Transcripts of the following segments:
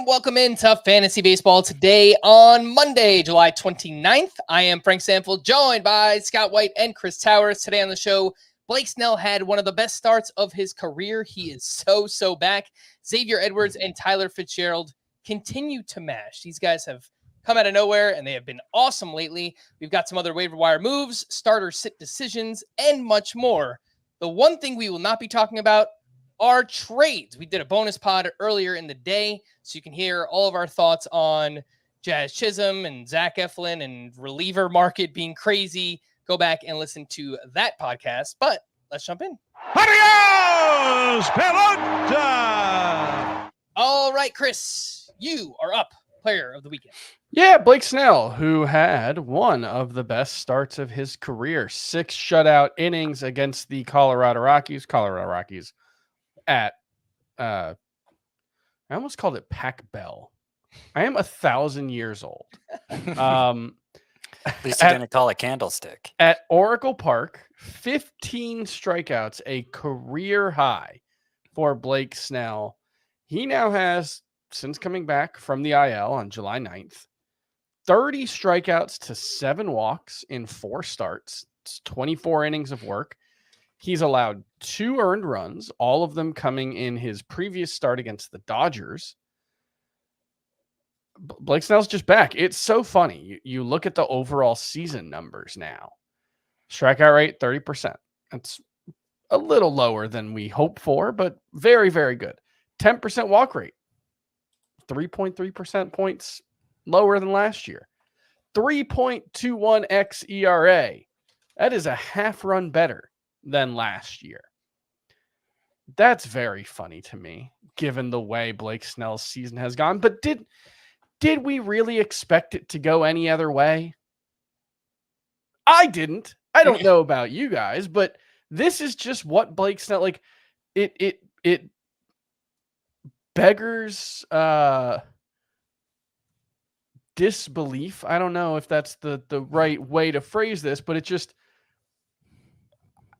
welcome into Fantasy Baseball today on Monday, July 29th. I am Frank Stampfl, joined by Scott White and Chris Towers. Today on the show, Blake Snell had one of the best starts of his career. He is so back. Xavier Edwards and Tyler Fitzgerald continue to mash. These guys have come out of nowhere, and they have been awesome lately. We've got some other waiver wire moves, starter sit decisions, and much more. The one thing we will not be talking about are trades. We did a bonus pod earlier in the day, so you can hear all of our thoughts on Jazz Chisholm and Zach Eflin and reliever market being crazy. Go back and listen to that podcast, but let's jump in. Adios, pelota! All right, Chris, you are up. Player of the weekend. Yeah, Blake Snell, who had one of the best starts of his career. 6 shutout innings against the Colorado Rockies. At I almost called it Pac Bell. I am 1,000 years old. At least you didn't call it Candlestick. At Oracle Park, 15 strikeouts, a career high for Blake Snell. He now has, since coming back from the IL on July 9th, 30 strikeouts to 7 walks in 4 starts. It's 24 innings of work. He's allowed 2 earned runs, all of them coming in his previous start against the Dodgers. Blake Snell's just back. It's so funny. You look at the overall season numbers now. Strikeout rate, 30%. That's a little lower than we hoped for, but very, very good. 10% walk rate, 3.3% points lower than last year. 3.21x ERA. That is a half run better than last year. That's very funny to me, given the way Blake Snell's season has gone. But did we really expect it to go any other way? I didn't. I don't know about you guys, but this is just what Blake Snell, like, it beggars disbelief. I don't know if that's the right way to phrase this, but it just,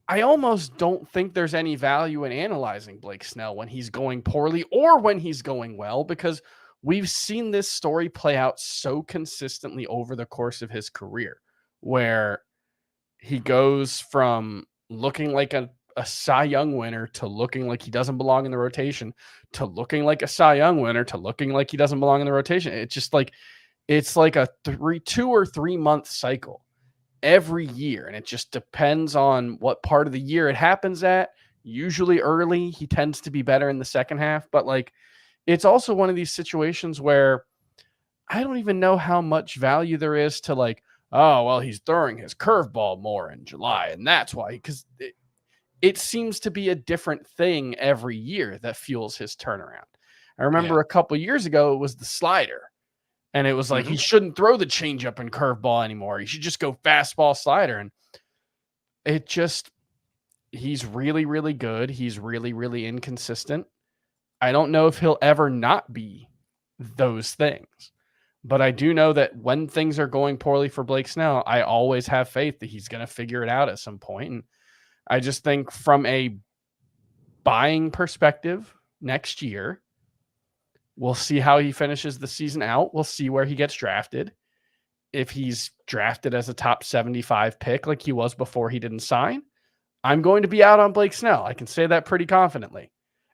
I almost don't think there's any value in analyzing Blake Snell when he's going poorly or when he's going well, because we've seen this story play out so consistently over the course of his career, where he goes from looking like a Cy Young winner to looking like he doesn't belong in the rotation, to looking like a Cy Young winner to looking like he doesn't belong in the rotation. It's just like, it's like a 2 or 3 month cycle every year. And it just depends on what part of the year it happens at. Usually early, he tends to be better in the second half, but like, it's also one of these situations where I don't even know how much value there is to like, oh, well, he's throwing his curveball more in July, and that's why, because it seems to be a different thing every year that fuels his turnaround. I remember a couple years ago, it was the slider. And it was like, he shouldn't throw the changeup and curveball anymore. He should just go fastball slider. And it just, he's really, really good. He's really, really inconsistent. I don't know if he'll ever not be those things. But I do know that when things are going poorly for Blake Snell, I always have faith that he's going to figure it out at some point. And I just think from a buying perspective next year, we'll see how he finishes the season out. We'll see where he gets drafted. If he's drafted as a top 75 pick like he was before he didn't sign, I'm going to be out on Blake Snell. I can say that pretty confidently.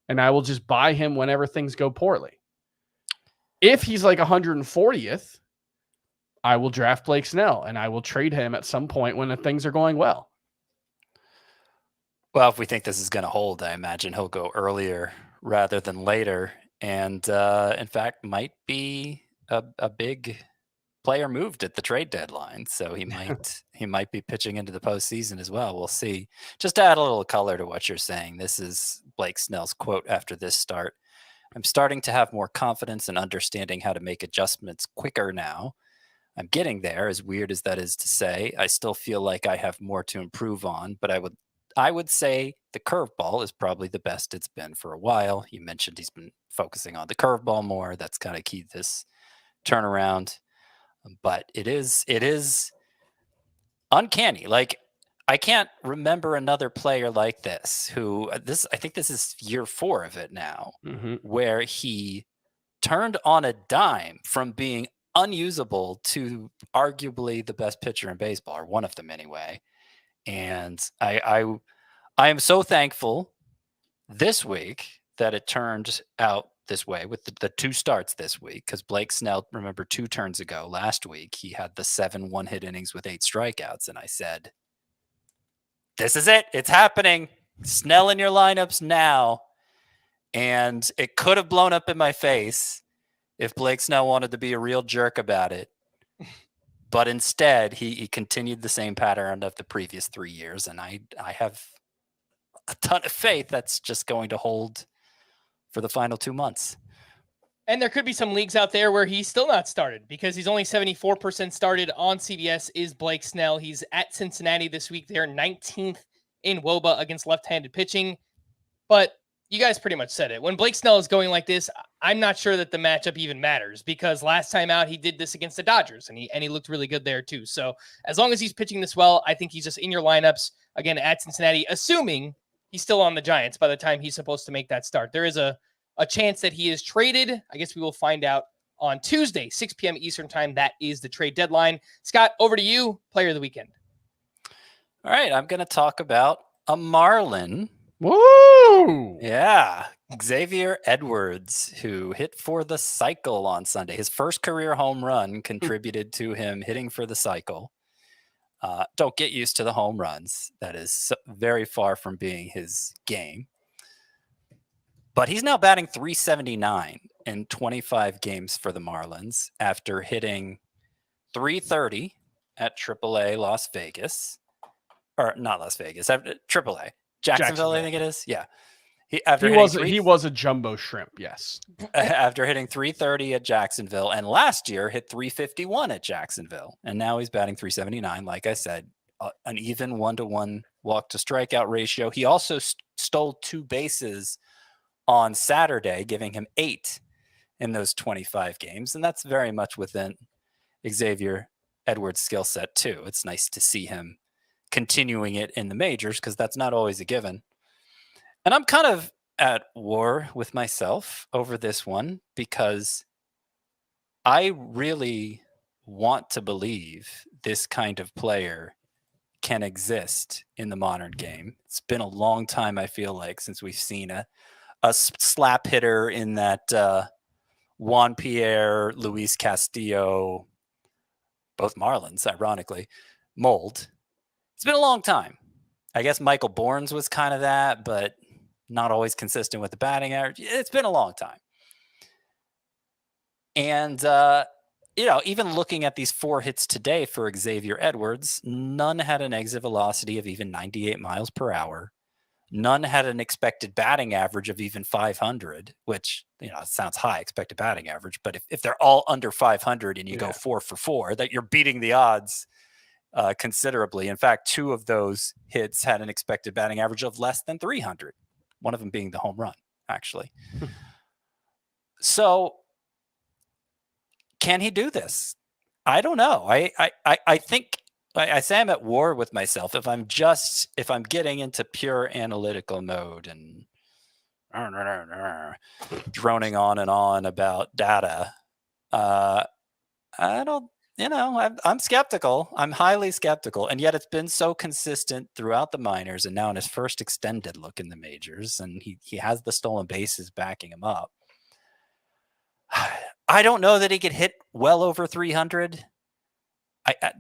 And I will just buy him whenever things go poorly. If he's like 140th, I will draft Blake Snell and I will trade him at some point when things are going well. Well, if we think this is going to hold, I imagine he'll go earlier rather than later. And in fact, might be a big player moved at the trade deadline. So he might be pitching into the postseason as well. We'll see. Just to add a little color to what you're saying, this is Blake Snell's quote after this start. I'm starting to have more confidence in understanding how to make adjustments quicker now. I'm getting there, as weird as that is to say. I still feel like I have more to improve on, but I would say the curveball is probably the best it's been for a while. You mentioned he's been focusing on the curveball more. That's kind of key to this turnaround. But it is uncanny. Like, I can't remember another player like this who I think this is year 4 of it now, where he turned on a dime from being unusable to arguably the best pitcher in baseball, or one of them anyway. And I am so thankful this week that it turned out this way with the 2 starts this week, because Blake Snell, remember 2 turns ago last week, he had the 7 one-hit innings with 8 strikeouts. And I said, this is it. It's happening. Snell in your lineups now. And it could have blown up in my face if Blake Snell wanted to be a real jerk about it. But instead, he continued the same pattern of the previous 3 years. And I have a ton of faith that's just going to hold for the final 2 months. And there could be some leagues out there where he's still not started because he's only 74% started on CBS is Blake Snell. He's at Cincinnati this week. They're 19th in WOBA against left-handed pitching. But you guys pretty much said it. When Blake Snell is going like this, I'm not sure that the matchup even matters because last time out he did this against the Dodgers and he looked really good there too. So as long as he's pitching this well, I think he's just in your lineups again at Cincinnati, assuming he's still on the Giants by the time he's supposed to make that start. There is a chance that he is traded. I guess we will find out on Tuesday, 6 p.m. Eastern time. That is the trade deadline. Scott, over to you, player of the weekend. All right, I'm going to talk about a Marlin. Woo! Yeah, Xavier Edwards, who hit for the cycle on Sunday. His first career home run contributed to him hitting for the cycle. Don't get used to the home runs. That is very far from being his game. But he's now batting .379 in 25 games for the Marlins after hitting .330 at AAA Las Vegas. Or not Las Vegas, AAA. Jacksonville, I think it is. Yeah. He was a jumbo shrimp, yes. After hitting .330 at Jacksonville, and last year hit .351 at Jacksonville. And now he's batting .379. Like I said, an even 1-to-1 walk to strikeout ratio. He also stole 2 bases on Saturday, giving him 8 in those 25 games. And that's very much within Xavier Edwards' skill set too. It's nice to see him continuing it in the majors because that's not always a given. And I'm kind of at war with myself over this one because I really want to believe this kind of player can exist in the modern game. It's been a long time, I feel like, since we've seen a slap hitter in that Juan Pierre, Luis Castillo, both Marlins, ironically, mold. It's been a long time. I guess Michael Bournes was kind of that, but not always consistent with the batting average. It's been a long time. And, even looking at these 4 hits today for Xavier Edwards, none had an exit velocity of even 98 miles per hour. None had an expected batting average of even 500, which, it sounds high, expected batting average. But if they're all under 500 and you go 4 for 4, that you're beating the odds considerably. In fact, 2 of those hits had an expected batting average of less than 300. One of them being the home run, actually. So can he do this? I don't know. I think I say I'm at war with myself if I'm getting into pure analytical mode and droning on and on about data. I don't. I'm skeptical. I'm highly skeptical. And yet it's been so consistent throughout the minors and now in his first extended look in the majors. And he has the stolen bases backing him up. I don't know that he could hit well over 300.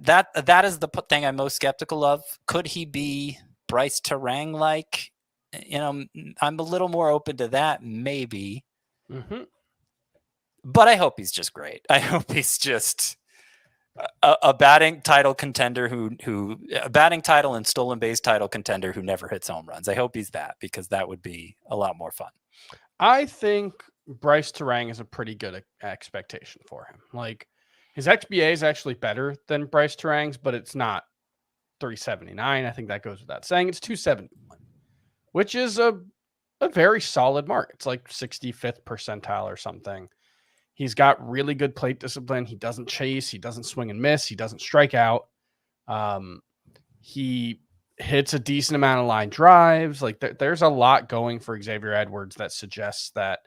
That is the thing I'm most skeptical of. Could he be Bryce Terang like? I'm a little more open to that, maybe. Mm-hmm. But I hope he's just great. I hope he's just a batting title contender who a batting title and stolen base title contender who never hits home runs. I hope he's that because that would be a lot more fun. I think Bryce Terang is a pretty good expectation for him. Like his XBA is actually better than Bryce Terang's, but it's not 379. I think that goes without saying. It's 271, which is a very solid mark. It's like 65th percentile or something. He's got really good plate discipline. He doesn't chase. He doesn't swing and miss. He doesn't strike out. He hits a decent amount of line drives. Like there's a lot going for Xavier Edwards that suggests that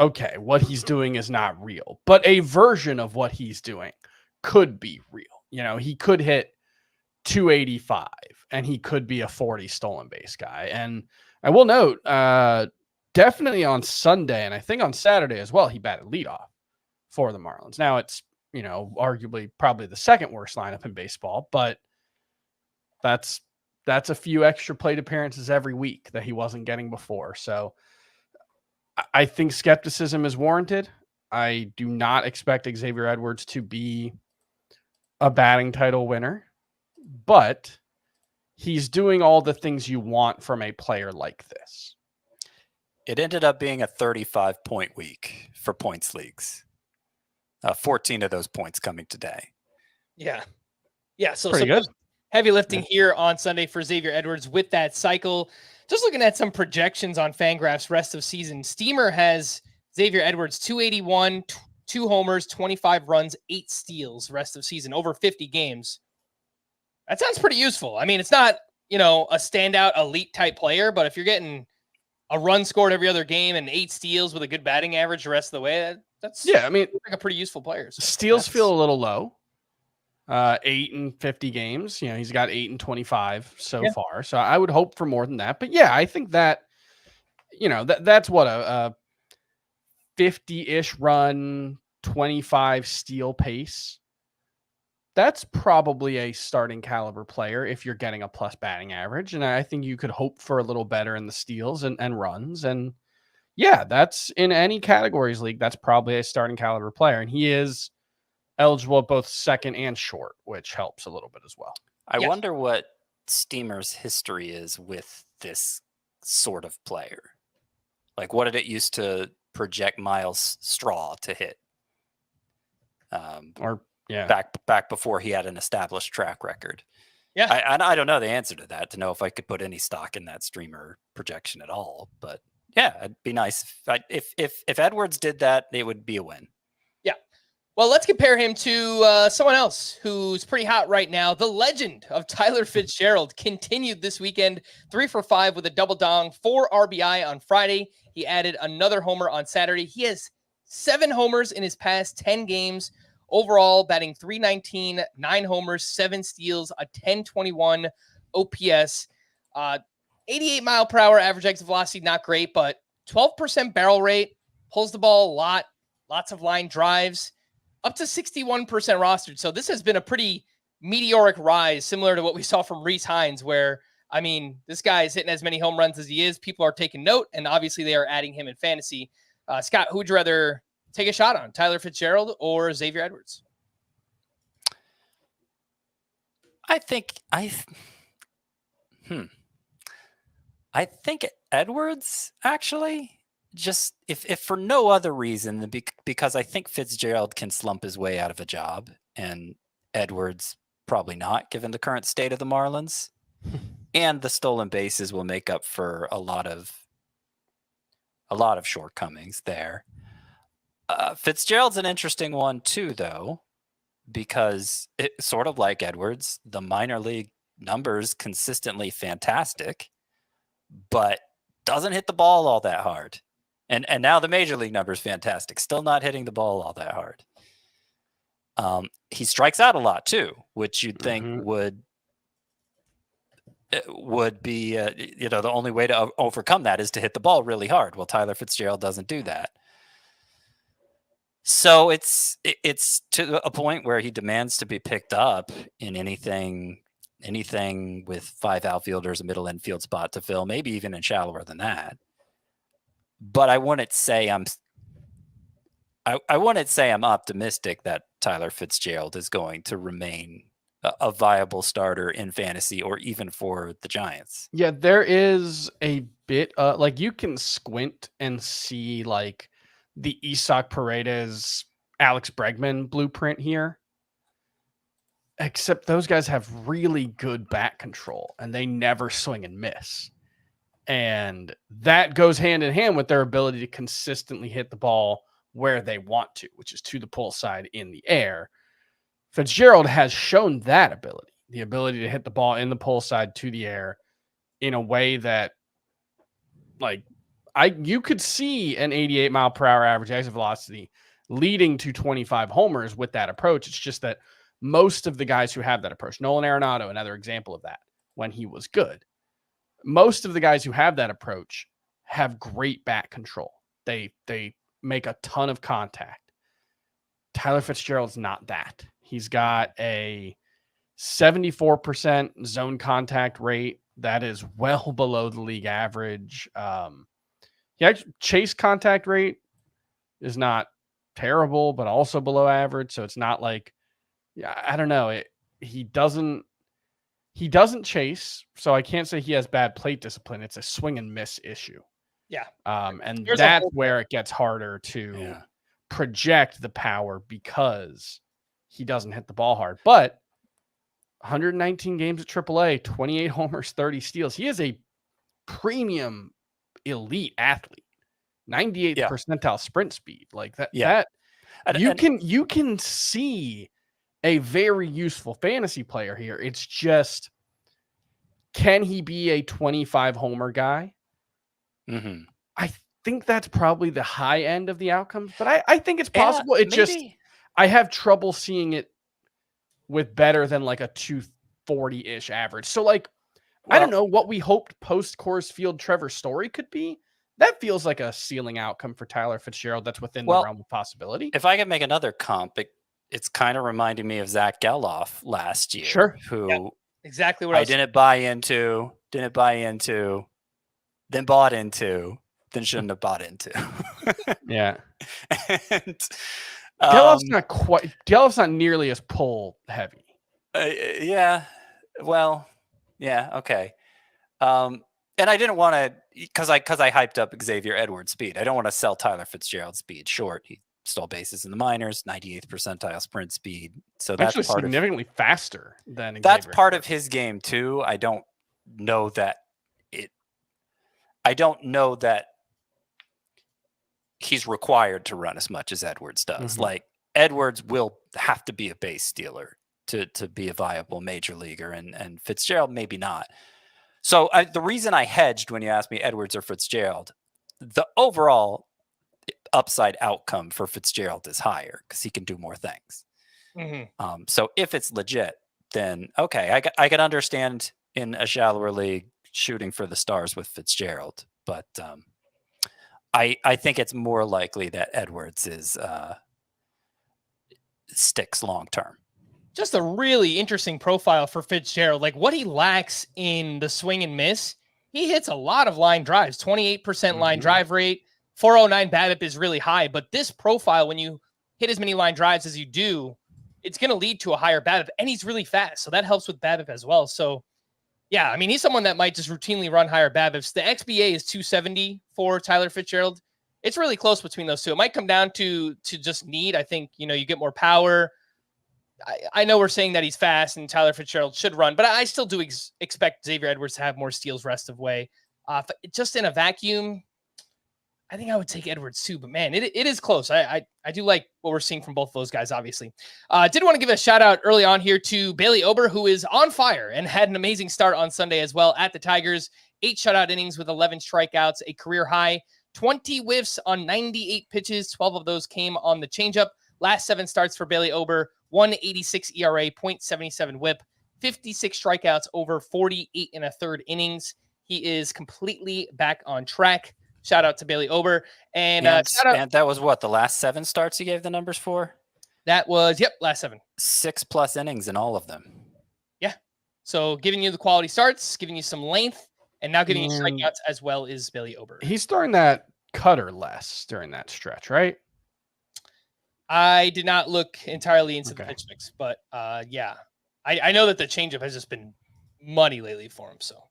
okay, what he's doing is not real, but a version of what he's doing could be real. You know, he could hit 285 and he could be a 40 stolen base guy. And I will note, definitely on Sunday, and I think on Saturday as well, he batted leadoff for the Marlins. Now it's, you know, arguably probably the second worst lineup in baseball, but that's a few extra plate appearances every week that he wasn't getting before. So I think skepticism is warranted. I do not expect Xavier Edwards to be a batting title winner, but he's doing all the things you want from a player like this. It ended up being a 35-point week for points leagues. 14 of those points coming today. Yeah. Yeah. So pretty good. Heavy lifting here on Sunday for Xavier Edwards with that cycle. Just looking at some projections on Fangraphs rest of season. Steamer has Xavier Edwards 281, 2 homers, 25 runs, 8 steals rest of season, over 50 games. That sounds pretty useful. I mean, it's not, you know, a standout elite type player, but if you're getting a run scored every other game and 8 steals with a good batting average the rest of the way, that's I mean, like a pretty useful player. So steals feel a little low. 8 in 50 games. You know, he's got 8 in 25 so far. So I would hope for more than that. But yeah, I think that, you know, that's what a 50-ish run, 25 steal pace. That's probably a starting caliber player if you're getting a plus batting average. And I think you could hope for a little better in the steals and runs. And yeah, that's in any categories league. That's probably a starting caliber player. And he is eligible at both second and short, which helps a little bit as well. I wonder what Steamer's history is with this sort of player. Like, what did it used to project Miles Straw to hit? Back before he had an established track record. Yeah, I don't know the answer to that, to know if I could put any stock in that Streamer projection at all. But yeah, it'd be nice if Edwards did that, it would be a win. Yeah. Well, let's compare him to someone else who's pretty hot right now. The legend of Tyler Fitzgerald continued this weekend, 3 for 5 with a double dong, 4 RBI on Friday. He added another homer on Saturday. He has 7 homers in his past 10 games. Overall, batting .319, 9 homers, 7 steals, a 1021 OPS. 88 mile per hour average exit velocity, not great, but 12% barrel rate, pulls the ball a lot, lots of line drives, up to 61% rostered. So this has been a pretty meteoric rise, similar to what we saw from Rhys Hines, where, I mean, this guy is hitting as many home runs as he is. People are taking note, and obviously they are adding him in fantasy. Scott, who would you rather take a shot on, Tyler Fitzgerald or Xavier Edwards? I think Edwards, actually. Just if for no other reason, because I think Fitzgerald can slump his way out of a job, and Edwards probably not, given the current state of the Marlins, and the stolen bases will make up for a lot of shortcomings there. Fitzgerald's an interesting one too, though, because it sort of like Edwards, the minor league numbers consistently fantastic, but doesn't hit the ball all that hard. And now the major league numbers fantastic, still not hitting the ball all that hard. He strikes out a lot too, which you'd think would be the only way to overcome that is to hit the ball really hard. Well, Tyler Fitzgerald doesn't do that. So it's to a point where he demands to be picked up in anything with 5 outfielders, a middle infield spot to fill, maybe even in shallower than that. But I wouldn't say I'm optimistic that Tyler Fitzgerald is going to remain a viable starter in fantasy or even for the Giants. Yeah, there is a bit like you can squint and see like the Isaac Paredes, Alex Bregman blueprint here. Except those guys have really good bat control and they never swing and miss. And that goes hand in hand with their ability to consistently hit the ball where they want to, which is to the pull side in the air. Fitzgerald has shown that ability, the ability to hit the ball in the pull side to the air in a way that, like, you could see an 88 mile per hour average exit velocity leading to 25 homers with that approach. It's just that most of the guys who have that approach, Nolan Arenado, another example of that, when he was good, most of the guys who have that approach have great bat control. They make a ton of contact. Tyler Fitzgerald's not that. He's got a 74% zone contact rate. That is well below the league average. Chase contact rate is not terrible, but also below average. So it's not like, I don't know. He doesn't chase. So I can't say he has bad plate discipline. It's a swing and miss issue. Yeah. And that's where it gets harder to project the power because he doesn't hit the ball hard. But 119 games at AAA, 28 homers, 30 steals. He is a premium elite athlete. 98th percentile sprint speed. Like that. Yeah. You can see a very useful fantasy player here. It's just, can he be a 25 homer guy? Mm-hmm. I think that's probably the high end of the outcomes, but I think it's possible. I have trouble seeing it with better than like a 240-ish average. So like, I don't know what we hoped post Coors Field Trevor Story could be. That feels like a ceiling outcome for Tyler Fitzgerald. That's within the realm of possibility. If I could make another comp, it's kind of reminding me of Zach Geloff last year. Sure. Who exactly what I didn't buy into, then bought into, then shouldn't have bought into. Yeah. And Geloff's not nearly as pull heavy. Yeah. Well, yeah. Okay. And I didn't want to, because I hyped up Xavier Edwards' speed. I don't want to sell Tyler Fitzgerald's speed short. He stole bases in the minors, 98th percentile sprint speed. So that's actually significantly faster than Xavier. That's part of his game too. I don't know that he's required to run as much as Edwards does. Mm-hmm. Like Edwards will have to be a base stealer to be a viable major leaguer, and Fitzgerald maybe not. So the reason I hedged when you asked me Edwards or Fitzgerald, the overall upside outcome for Fitzgerald is higher because he can do more things. Mm-hmm. So if it's legit, then okay, I can understand in a shallower league shooting for the stars with Fitzgerald, but I think it's more likely that Edwards sticks long term. Just a really interesting profile for Fitzgerald. Like what he lacks in the swing and miss, he hits a lot of line drives, 28% line drive rate, 409 BABIP is really high. But this profile, when you hit as many line drives as you do, it's going to lead to a higher BABIP, and he's really fast. So that helps with BABIP as well. So yeah, I mean, he's someone that might just routinely run higher BABIPs. The XBA is 270 for Tyler Fitzgerald. It's really close between those two. It might come down to just need. I think, you get more power. I know we're saying that he's fast and Tyler Fitzgerald should run, but I still do expect Xavier Edwards to have more steals rest of way. Just in a vacuum, I think I would take Edwards too, but man, it is close. I do like what we're seeing from both of those guys, obviously. Did want to give a shout out early on here to Bailey Ober, who is on fire and had an amazing start on Sunday as well at the Tigers. 8 shutout innings with 11 strikeouts, a career high, 20 whiffs on 98 pitches. 12 of those came on the changeup. Last 7 starts for Bailey Ober, 1.86 ERA, 0.77 whip, 56 strikeouts over 48 and a third innings. He is completely back on track. Shout out to Bailey Ober. And that was what, the last 7 starts you gave the numbers for? That was, last 7. 6+ innings in all of them. Yeah. So giving you the quality starts, giving you some length, and now giving you strikeouts as well is Bailey Ober. He's throwing that cutter less during that stretch, right? I did not look entirely into the pitch mix, but yeah. I know that the changeup has just been money lately for him. So,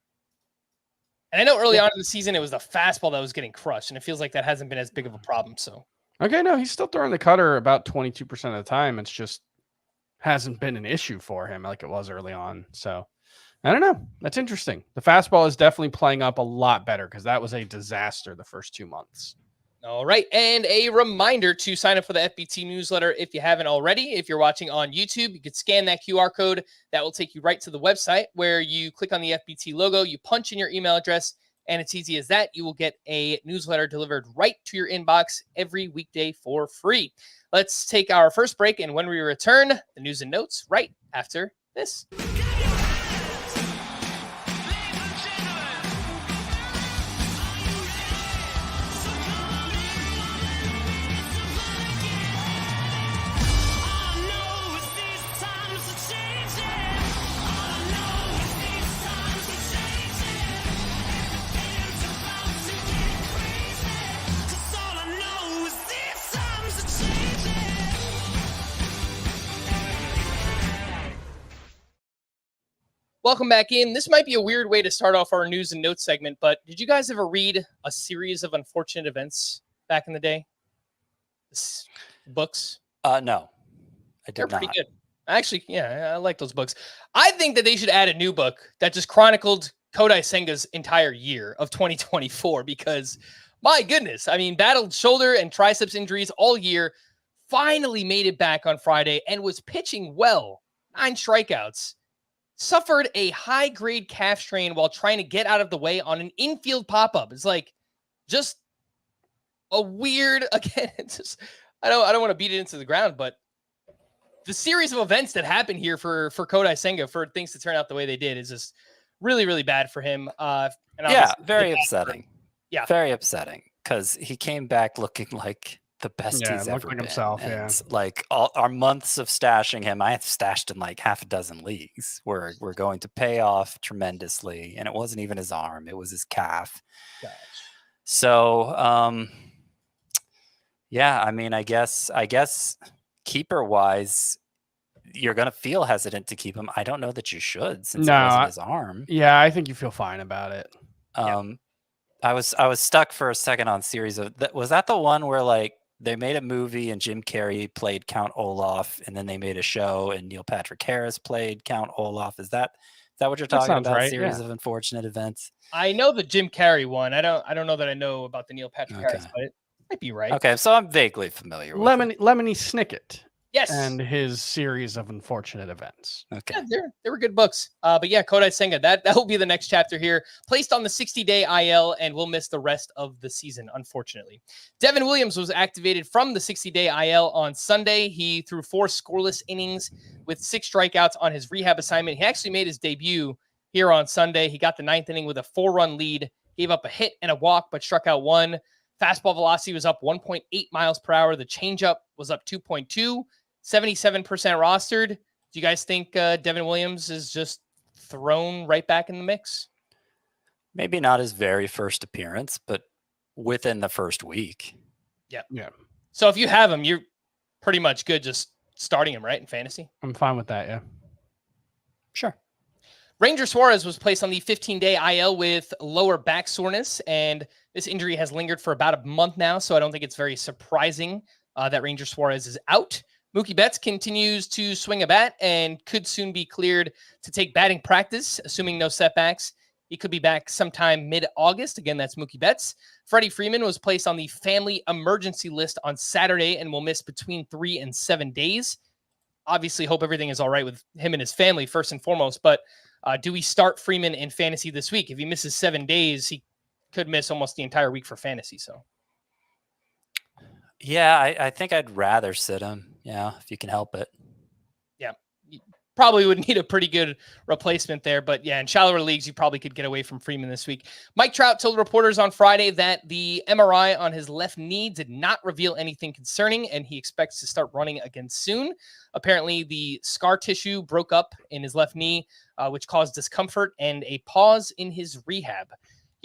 and I know early on in the season, it was the fastball that was getting crushed, and it feels like that hasn't been as big of a problem. So, okay, no, he's still throwing the cutter about 22% of the time. It's just hasn't been an issue for him like it was early on. So, I don't know. That's interesting. The fastball is definitely playing up a lot better because that was a disaster the first 2 months. All right. And a reminder to sign up for the FBT newsletter if you haven't already. If you're watching on YouTube, you could scan that QR code. That will take you right to the website where you click on the FBT logo, you punch in your email address, And it's easy as that. You will get a newsletter delivered right to your inbox every weekday for free. Let's take our first break, and when we return, the news and notes right after this. Welcome back in. This might be a weird way to start off our news and notes segment, but did you guys ever read A Series of Unfortunate Events back in the day? Books? No, I did They're not. pretty good. Actually, yeah, I like those books. I think that they should add a new book that just chronicled Kodai Senga's entire year of 2024 because, my goodness, I mean, battled shoulder and triceps injuries all year, finally made it back on Friday and was pitching well. 9 strikeouts. Suffered a high-grade calf strain while trying to get out of the way on an infield pop-up. It's like just a weird, again, it's just, I don't want to beat it into the ground, but the series of events that happened here for Kodai Senga, for things to turn out the way they did, is just really, really bad for him. And very upsetting. Very upsetting because he came back looking like the best he's ever been. Himself, and like all our months of stashing him, I have stashed in like half a dozen leagues where we're going to pay off tremendously. And it wasn't even his arm, it was his calf. Gosh. So, I mean, I guess keeper wise, you're going to feel hesitant to keep him. I don't know that you should since it wasn't his arm. Yeah, I think you feel fine about it. I was stuck for a second on series of was that the one where like they made a movie and Jim Carrey played Count Olaf, and then they made a show and Neil Patrick Harris played Count Olaf. Is that what you're talking about? Right, series of unfortunate events. I know the Jim Carrey one. I don't know that I know about the Neil Patrick Harris, but it might be right. Okay, so I'm vaguely familiar with Lemony Snicket. Yes. And his series of unfortunate events. Okay. Yeah, they were good books. But yeah, Kodai Senga, that will be the next chapter here. Placed on the 60-day IL and will miss the rest of the season, unfortunately. Devin Williams was activated from the 60-day IL on Sunday. He threw 4 scoreless innings with 6 strikeouts on his rehab assignment. He actually made his debut here on Sunday. He got the 9th inning with a 4-run lead, gave up a hit and a walk, but struck out 1. Fastball velocity was up 1.8 miles per hour. The changeup was up 2.2. 77% rostered. Do you guys think Devin Williams is just thrown right back in the mix? Maybe not his very first appearance, but within the first week. Yeah. So if you have him, you're pretty much good just starting him, right, in fantasy? I'm fine with that, yeah. Sure. Ranger Suarez was placed on the 15-day IL with lower back soreness, and this injury has lingered for about a month now, so I don't think it's very surprising that Ranger Suarez is out. Mookie Betts continues to swing a bat and could soon be cleared to take batting practice, assuming no setbacks. He could be back sometime mid-August. Again, that's Mookie Betts. Freddie Freeman was placed on the family emergency list on Saturday and will miss between 3 and 7 days. Obviously, hope everything is all right with him and his family, first and foremost. But do we start Freeman in fantasy this week? If he misses 7 days, he could miss almost the entire week for fantasy. So, yeah, I think I'd rather sit him. Yeah, if you can help it. Yeah, you probably would need a pretty good replacement there. But yeah, in shallower leagues, you probably could get away from Freeman this week. Mike Trout told reporters on Friday that the MRI on his left knee did not reveal anything concerning, and he expects to start running again soon. Apparently, the scar tissue broke up in his left knee, which caused discomfort and a pause in his rehab.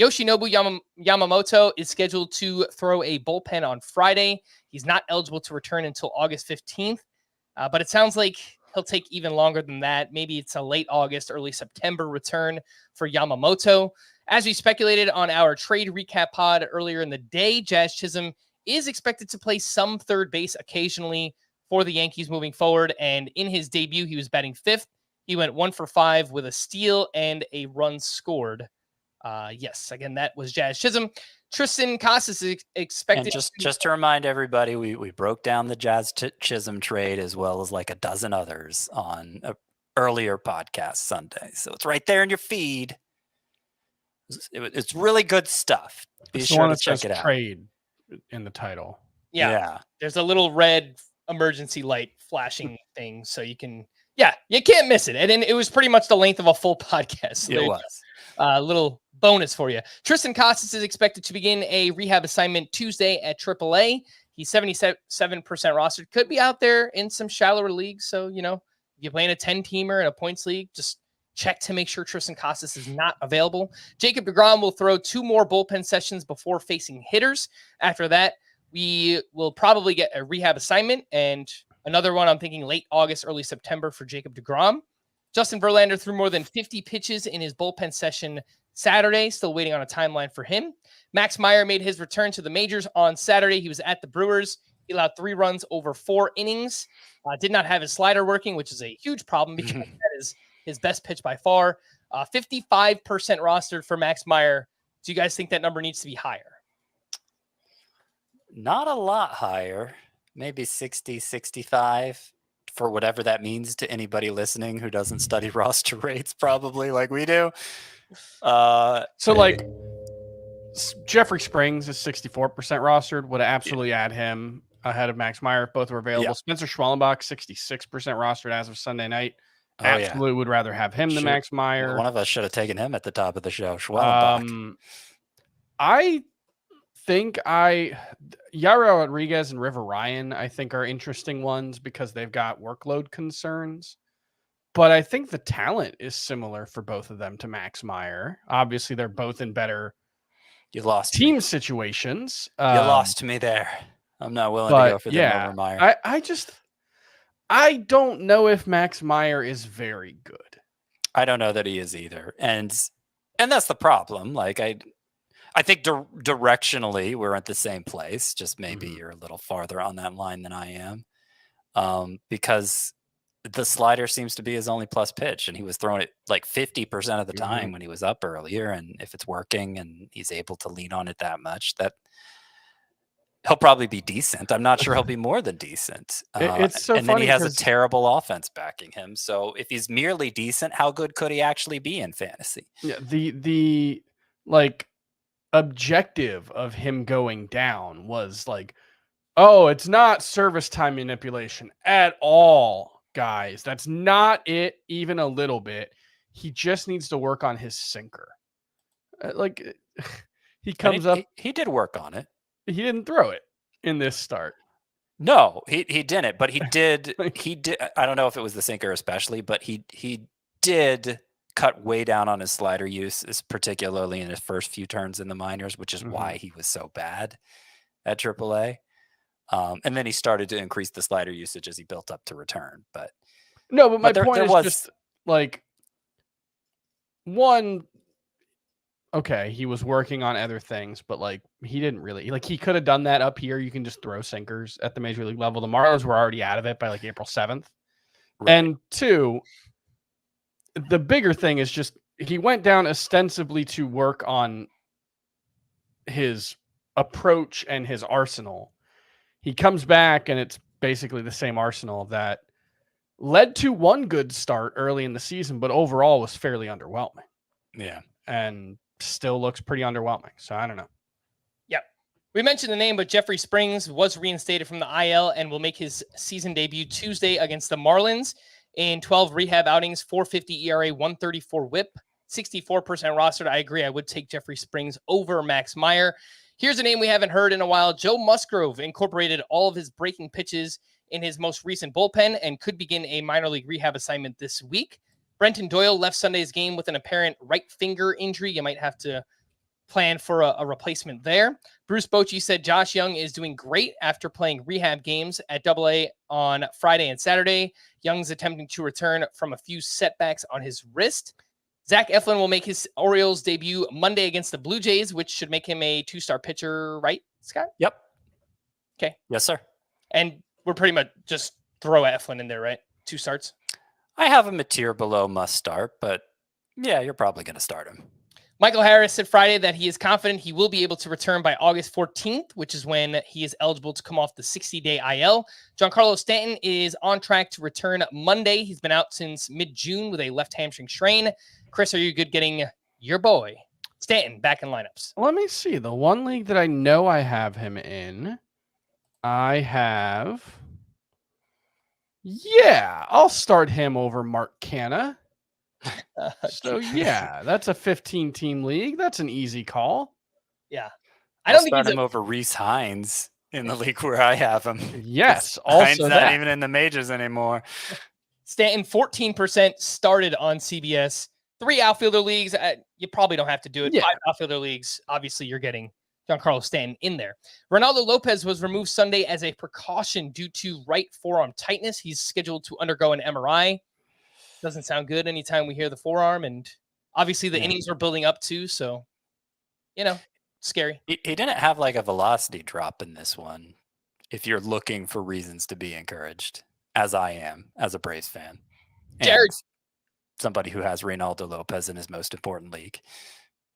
Yoshinobu Yamamoto is scheduled to throw a bullpen on Friday. He's not eligible to return until August 15th, but it sounds like he'll take even longer than that. Maybe it's a late August, early September return for Yamamoto. As we speculated on our trade recap pod earlier in the day, Jazz Chisholm is expected to play some third base occasionally for the Yankees moving forward, and in his debut, he was batting 5th. He went 1 for 5 with a steal and a run scored. Yes, again, that was Jazz Chisholm. Tristan Casas is expected. And just to remind everybody, we broke down the Jazz Chisholm trade as well as like a dozen others on an earlier podcast Sunday. So it's right there in your feed. It's really good stuff. Be It's the sure one to that check says it out. trade in the title. Yeah. There's a little red emergency light flashing thing, so you can. Yeah, you can't miss it. And then it was pretty much the length of a full podcast. So It was. a little bonus for you. Tristan Costas is expected to begin a rehab assignment Tuesday at AAA. He's 77% rostered. Could be out there in some shallower leagues. So, if you're playing a 10-teamer in a points league, just check to make sure Tristan Costas is not available. Jacob deGrom will throw 2 more bullpen sessions before facing hitters. After that, we will probably get a rehab assignment and another one, I'm thinking late August, early September for Jacob deGrom. Justin Verlander threw more than 50 pitches in his bullpen session Saturday, still waiting on a timeline for him. Max Meyer made his return to the majors on Saturday. He was at the Brewers. He allowed 3 runs over 4 innings. Did not have his slider working, which is a huge problem because that is his best pitch by far. 55% rostered for Max Meyer. Do you guys think that number needs to be higher? Not a lot higher. Maybe 60, 65 for whatever that means to anybody listening who doesn't study roster rates, probably like we do. Jeffrey Springs is 64% rostered. Would absolutely add him ahead of Max Meyer if both were available. Yeah. Spencer Schwellenbach, 66% rostered as of Sunday night. Absolutely would rather have him than Max Meyer. One of us should have taken him at the top of the show. Schwellenbach. I think Yairo Rodriguez and River Ryan, I think, are interesting ones because they've got workload concerns. But I think the talent is similar for both of them to Max Meyer. Obviously, they're both in better team situations. You lost me there. I'm not willing to go for them over Meyer. I don't know if Max Meyer is very good. I don't know that he is either. And that's the problem. Like I think directionally we're at the same place, just maybe you're a little farther on that line than I am. Because the slider seems to be his only plus pitch, and he was throwing it like 50% of the time when he was up earlier. And if it's working and he's able to lean on it that much, that he'll probably be decent. I'm not sure he'll be more than decent. It's so and funny then he has a terrible offense backing him. So if he's merely decent, how good could he actually be in fantasy? Yeah, the objective of him going down was like, oh, it's not service time manipulation at all, guys. That's not it, even a little bit. He just needs to work on his sinker. He comes up. He did work on it. He didn't throw it in this start. No, he didn't, but he did. He did. I don't know if it was the sinker especially, but he did cut way down on his slider use, particularly in his first few turns in the minors, which is why he was so bad at AAA. And then he started to increase the slider usage as he built up to return. But my point is just like, one, okay, he was working on other things, but like he didn't really he could have done that up here. You can just throw sinkers at the major league level. The Marlins were already out of it by like April 7th. Right. And 2, the bigger thing is just he went down ostensibly to work on his approach and his arsenal. He comes back and it's basically the same arsenal that led to one good start early in the season, but overall was fairly underwhelming. Yeah. And still looks pretty underwhelming. So I don't know. Yep. We mentioned the name, but Jeffrey Springs was reinstated from the IL and will make his season debut Tuesday against the Marlins. In 12 rehab outings, 450 ERA, 134 whip, 64% rostered. I agree. I would take Jeffrey Springs over Max Meyer. Here's a name we haven't heard in a while. Joe Musgrove incorporated all of his breaking pitches in his most recent bullpen and could begin a minor league rehab assignment this week. Brenton Doyle left Sunday's game with an apparent right finger injury. You might have to plan for a replacement there. Bruce Bochy said Josh Young is doing great after playing rehab games at AA on Friday and Saturday. Young's attempting to return from a few setbacks on his wrist. Zach Eflin will make his Orioles debut Monday against the Blue Jays, which should make him a 2-star pitcher, right, Scott? Yep. Okay. Yes, sir. And we're pretty much just throw Eflin in there, right? 2 starts. I have him a tier below must start, but yeah, you're probably going to start him. Michael Harris said Friday that he is confident he will be able to return by August 14th, which is when he is eligible to come off the 60-day IL. Giancarlo Stanton is on track to return Monday. He's been out since mid-June with a left hamstring strain. Chris, are you good getting your boy Stanton back in lineups. Let me see. The one league that I know I have him in, I'll start him over Mark Canna. So yeah, that's a 15-team league. That's an easy call. Yeah. I don't think he's him over Reese Hines in the league where I have him. Yes, Hines also not even in the majors anymore. Stanton 14% started on CBS. 3 outfielder leagues. You probably don't have to do it. Yeah. 5 outfielder leagues. Obviously, you're getting Giancarlo Stanton in there. Ronaldo Lopez was removed Sunday as a precaution due to right forearm tightness. He's scheduled to undergo an MRI. Doesn't sound good anytime we hear the forearm, and obviously the innings are building up too. So, scary. He didn't have like a velocity drop in this one. If you're looking for reasons to be encouraged, as I am, as a Braves fan, and Jared, somebody who has Reynaldo Lopez in his most important league.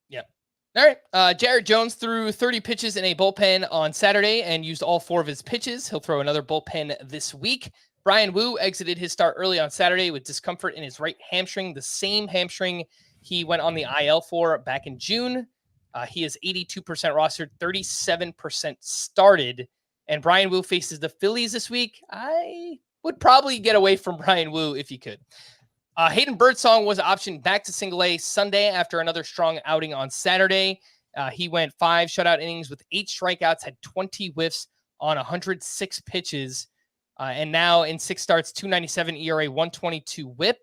Yep. All right. Jared Jones threw 30 pitches in a bullpen on Saturday and used all 4 of his pitches. He'll throw another bullpen this week. Brian Wu exited his start early on Saturday with discomfort in his right hamstring, the same hamstring he went on the IL for back in June. He is 82% rostered, 37% started, and Brian Wu faces the Phillies this week. I would probably get away from Brian Wu if you could. Hayden Birdsong was optioned back to single A Sunday after another strong outing on Saturday. He went 5 shutout innings with 8 strikeouts, had 20 whiffs on 106 pitches. And now in 6 starts, 2.97 ERA, 122 whip.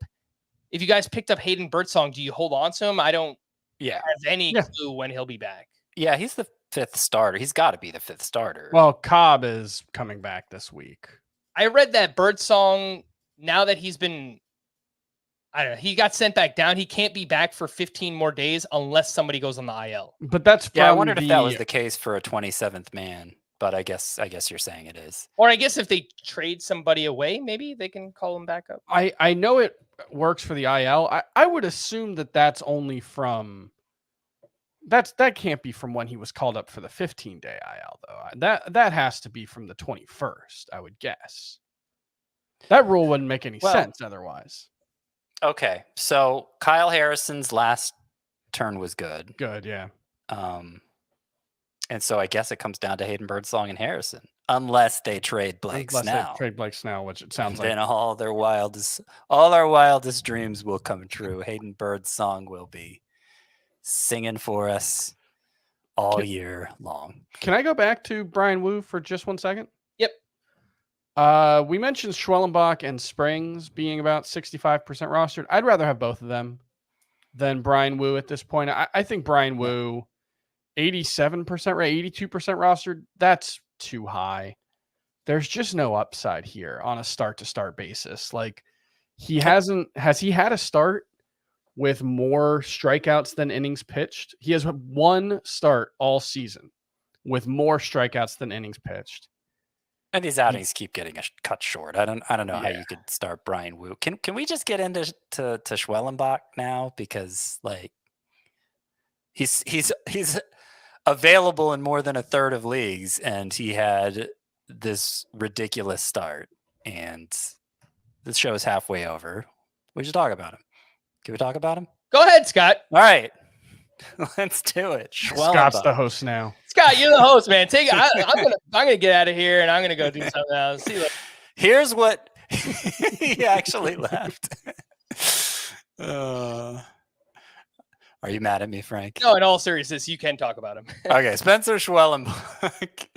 If you guys picked up Hayden Birdsong, do you hold on to him? I don't have any clue when he'll be back. Yeah, he's the 5th starter. He's got to be the 5th starter. Well, Cobb is coming back this week. I read that Birdsong, now that he's been, I don't know, he got sent back down. He can't be back for 15 more days unless somebody goes on the IL. But that's I wondered if that was the case for a 27th man. But I guess you're saying it is. Or I guess if they trade somebody away, maybe they can call him back up. I know it works for the IL. I would assume that that's only from that can't be from when he was called up for the 15-day IL though. That has to be from the 21st, I would guess. That rule wouldn't make any sense otherwise. Okay, so Kyle Harrison's last turn was good. Good, yeah. And so I guess it comes down to Hayden Birdsong and Harrison, unless they trade Blake Snell. Which it sounds like. Then all our wildest dreams will come true. Hayden Birdsong will be singing for us all year long. Can I go back to Brian Wu for just 1 second? Yep. We mentioned Schwellenbach and Springs being about 65% rostered. I'd rather have both of them than Brian Wu at this point. I think Brian Wu, 87% right, 82% rostered, that's too high. There's just no upside here on a start-to-start basis. Like, has he had a start with more strikeouts than innings pitched? He has 1 start all season with more strikeouts than innings pitched. And these outings keep getting cut short. I don't know how you could start Brian Wu. Can we just get into Schwellenbach now, because like he's available in more than a third of leagues, and he had this ridiculous start, and the show is halfway over. We should talk about him. Can we talk about him? Go ahead, Scott. All right. Let's do it. Scott's the host now. Scott, you're the host, man. I'm gonna get out of here and I'm gonna go do something else. See you later. Here's what he actually left. Are you mad at me, Frank? No, in all seriousness, you can talk about him. Okay, Spencer Schwellenbach.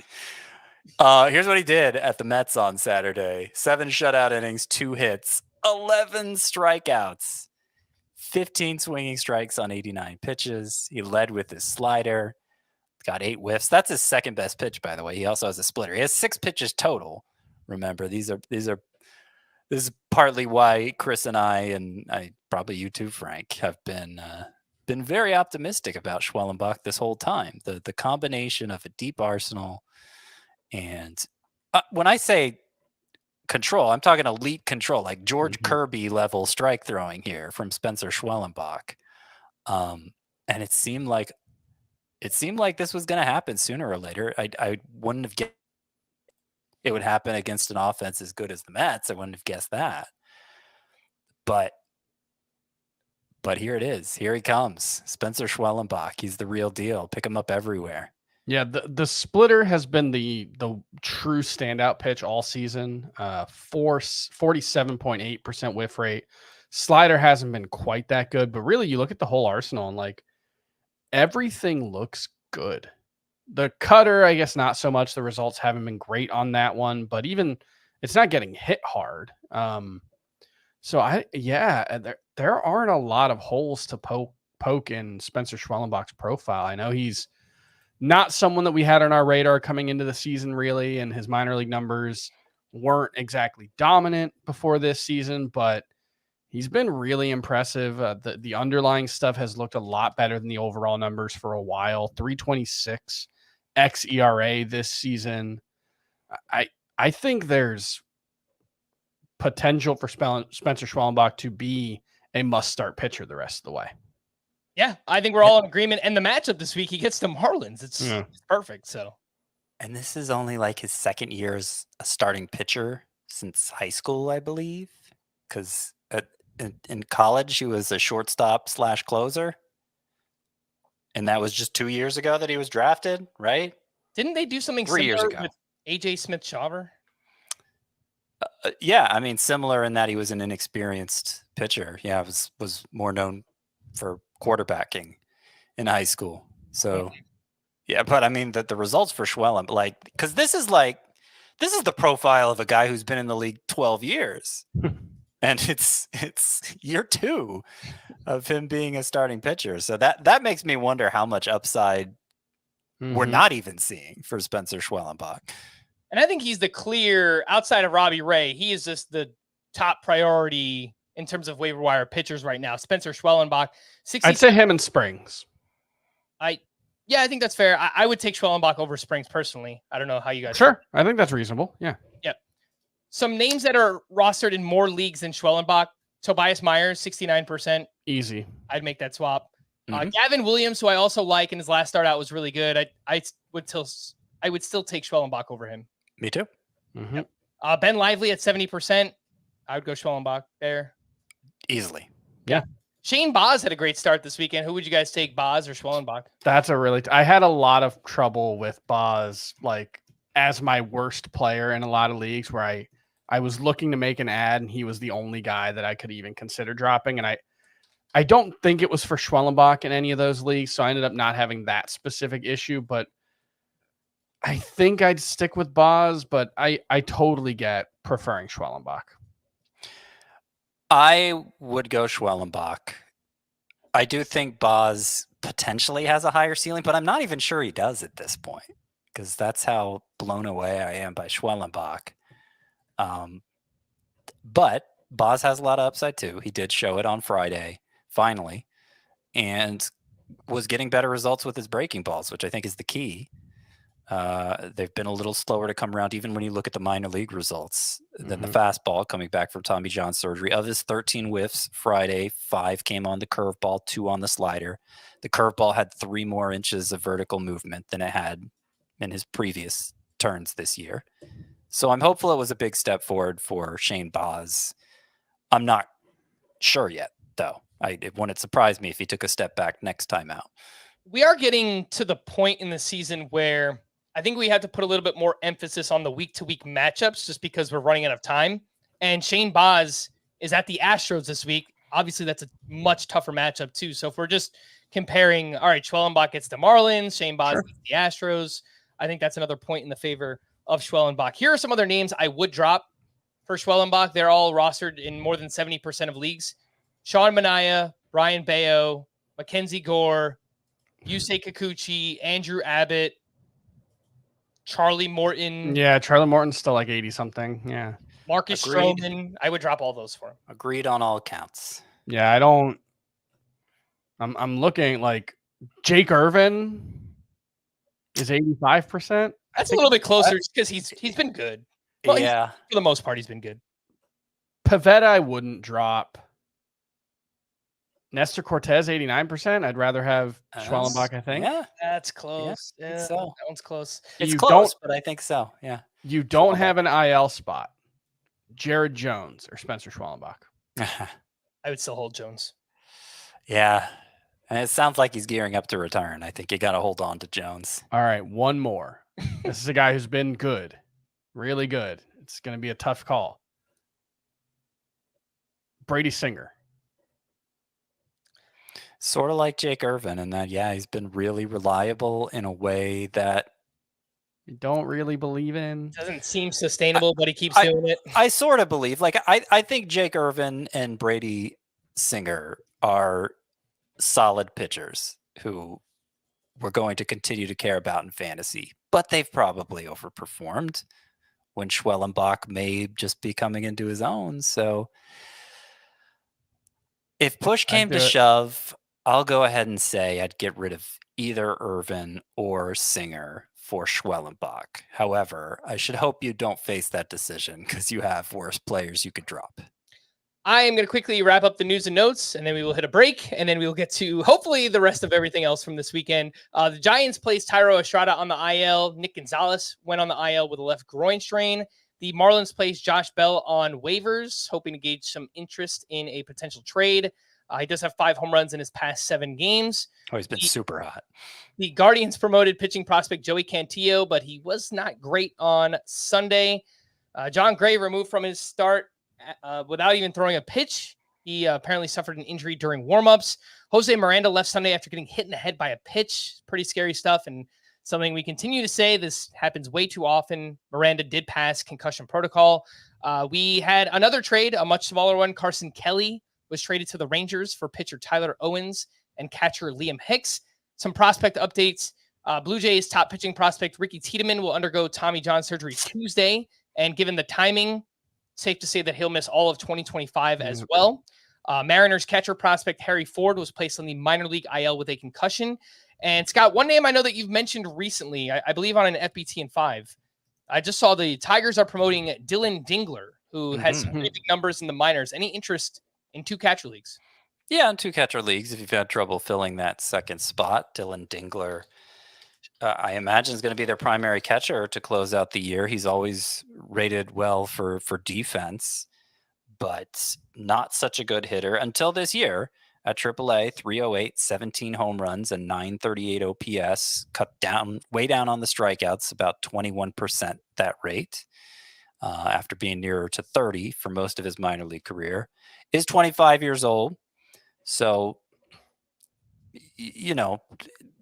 Here's what he did at the Mets on Saturday: 7 shutout innings, 2 hits, 11 strikeouts, 15 swinging strikes on 89 pitches. He led with his slider, got 8 whiffs. That's his second best pitch, by the way. He also has a splitter. He has 6 pitches total. Remember, this is partly why Chris and I probably you too, Frank, have been very optimistic about Schwellenbach this whole time. The combination of a deep arsenal and when I say control, I'm talking elite control, like George Kirby level strike throwing here from Spencer Schwellenbach. And it seemed like this was going to happen sooner or later. I wouldn't have guessed it would happen against an offense as good as the Mets. I wouldn't have guessed that. But but here it is. Here he comes. Spencer Schwellenbach. He's the real deal. Pick him up everywhere. Yeah, the splitter has been the true standout pitch all season. 47.8% whiff rate. Slider hasn't been quite that good, but really you look at the whole arsenal and like everything looks good. The cutter, I guess not so much. The results haven't been great on that one, but even it's not getting hit hard. So there aren't a lot of holes to poke in Spencer Schwellenbach's profile. I know he's not someone that we had on our radar coming into the season, really, and his minor league numbers weren't exactly dominant before this season, but he's been really impressive. The underlying stuff has looked a lot better than the overall numbers for a while. 3.26 xERA this season. I think there's potential for Spencer Schwellenbach to be a must-start pitcher the rest of the way. Yeah, I think we're all in agreement. And the matchup this week, he gets the Marlins. It's perfect. So, and this is only like his second year as a starting pitcher since high school, I believe, because in college he was a shortstop / closer, and that was just 2 years ago that he was drafted, right? Didn't they do something 3 years similar ago with AJ Smith-Shawver? Yeah, I mean, similar in that he was an inexperienced pitcher. Yeah, was more known for quarterbacking in high school. So, yeah, but I mean, the results for Schwellen, like, because this is the profile of a guy who's been in the league 12 years. And it's year 2 of him being a starting pitcher. So that makes me wonder how much upside we're not even seeing for Spencer Schwellenbach. And I think he's the clear, outside of Robbie Ray, he is just the top priority in terms of waiver wire pitchers right now. Spencer Schwellenbach. I'd say him and Springs. I think that's fair. I would take Schwellenbach over Springs personally. I don't know how you guys. Sure. I think that's reasonable. Yeah. Yep. Some names that are rostered in more leagues than Schwellenbach. Tobias Myers, 69%. Easy. I'd make that swap. Gavin Williams, who I also like in his last start out, was really good. I would still take Schwellenbach over him. Me too. Yep. Ben Lively at 70%. I would go Schwellenbach there. Easily. Yeah. Shane Baz had a great start this weekend. Who would you guys take, Baz or Schwellenbach? That's I had a lot of trouble with Baz, like as my worst player in a lot of leagues where I was looking to make an ad and he was the only guy that I could even consider dropping. And I don't think it was for Schwellenbach in any of those leagues. So I ended up not having that specific issue, but I think I'd stick with Baz, but I totally get preferring Schwellenbach. I would go Schwellenbach. I do think Baz potentially has a higher ceiling, but I'm not even sure he does at this point because that's how blown away I am by Schwellenbach. But Baz has a lot of upside too. He did show it on Friday, finally, and was getting better results with his breaking balls, which I think is the key. They've been a little slower to come around, even when you look at the minor league results, than the fastball coming back from Tommy John surgery. Of his 13 whiffs Friday, 5 came on the curveball, 2 on the slider. The curveball had 3 more inches of vertical movement than it had in his previous turns this year. So I'm hopeful it was a big step forward for Shane Baz. I'm not sure yet, though. It wouldn't surprise me if he took a step back next time out. We are getting to the point in the season where I think we have to put a little bit more emphasis on the week-to-week matchups just because we're running out of time. And Shane Baz is at the Astros this week. Obviously, that's a much tougher matchup, too. So if we're just comparing, all right, Schwellenbach gets the Marlins, Shane Baz gets the Astros, I think that's another point in the favor of Schwellenbach. Here are some other names I would drop for Schwellenbach. They're all rostered in more than 70% of leagues. Sean Manaea, Brian Bayo, Mackenzie Gore, Yusei Kikuchi, Andrew Abbott, Charlie Morton. Yeah, Charlie Morton's still like 80-something. Yeah. Marcus Stroman. I would drop all those for him. Agreed on all accounts. Yeah, I'm looking like Jake Irvin is 85%. That's a little bit closer just because he's been good. Well, yeah. For the most part, he's been good. Pavetta, I wouldn't drop. Nestor Cortez, 89%. I'd rather have Schwellenbach, I think. Yeah. That's close. Yeah, so. That one's close. It's close, but I think so. Yeah. You don't have an IL spot. Jared Jones or Spencer Schwellenbach. I would still hold Jones. Yeah. And it sounds like he's gearing up to return. I think you got to hold on to Jones. All right, one more. This is a guy who's been good, really good. It's going to be a tough call. Brady Singer. Sort of like Jake Irvin in that, yeah, he's been really reliable in a way that You don't really believe in. Doesn't seem sustainable, but he keeps doing it. I sort of believe. Like, I think Jake Irvin and Brady Singer are solid pitchers who we're going to continue to care about in fantasy, but they've probably overperformed when Schwellenbach may just be coming into his own. So if push came to shove, I'll go ahead and say I'd get rid of either Irvin or Singer for Schwellenbach. However, I should hope you don't face that decision because you have worse players you could drop. I am going to quickly wrap up the news and notes, and then we will hit a break, and then we will get to hopefully the rest of everything else from this weekend. The Giants placed Tyro Estrada on the IL. Nick Gonzalez went on the IL with a left groin strain. The Marlins placed Josh Bell on waivers, hoping to gauge some interest in a potential trade. He does have 5 home runs in his past 7 games. Oh, he's been super hot. The Guardians promoted pitching prospect Joey Cantillo, but he was not great on Sunday. John Gray removed from his start without even throwing a pitch. He apparently suffered an injury during warmups. Jose Miranda left Sunday after getting hit in the head by a pitch. Pretty scary stuff, and something we continue to say, this happens way too often. Miranda did pass concussion protocol. We had another trade, a much smaller one. Carson Kelly was traded to the Rangers for pitcher Tyler Owens and catcher Liam Hicks. Some prospect updates. Blue Jays top pitching prospect Ricky Tiedemann will undergo Tommy John surgery Tuesday, and given the timing, safe to say that he'll miss all of 2025 as well. Mariners catcher prospect Harry Ford was placed on the minor league IL with a concussion. And Scott, one name I know that you've mentioned recently, I believe on an FBT and 5. I just saw the Tigers are promoting Dylan Dingler, who has some pretty big numbers in the minors. Any interest in 2 catcher leagues? Yeah, in 2 catcher leagues, if you've had trouble filling that second spot, Dylan Dingler, I imagine is going to be their primary catcher to close out the year. He's always rated well for defense, but not such a good hitter until this year at AAA. 308, 17 home runs, and 938 OPS. Cut down, way down on the strikeouts, about 21% that rate. After being nearer to 30 for most of his minor league career, is 25 years old. So, you know,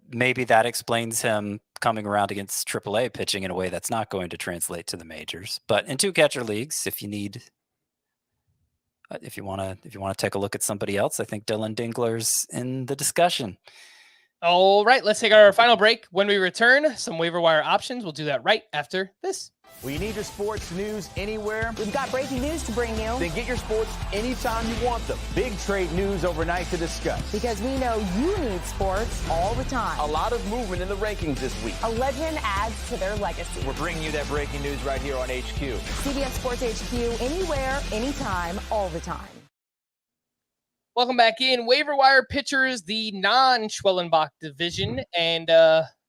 maybe that explains him coming around against AAA pitching in a way that's not going to translate to the majors. But in 2 catcher leagues, if you want to take a look at somebody else, I think Dylan Dingler's in the discussion. All right, let's take our final break. When we return, some waiver wire options. We'll do that right after this. Well, you need your sports news anywhere? We've got breaking news to bring you. Then get your sports anytime you want them. Big trade news overnight to discuss. Because we know you need sports all the time. A lot of movement in the rankings this week. A legend adds to their legacy. We're bringing you that breaking news right here on HQ. CBS Sports HQ, anywhere, anytime, all the time. Welcome back in. Waiver wire pitchers, the non-Schwellenbach division. And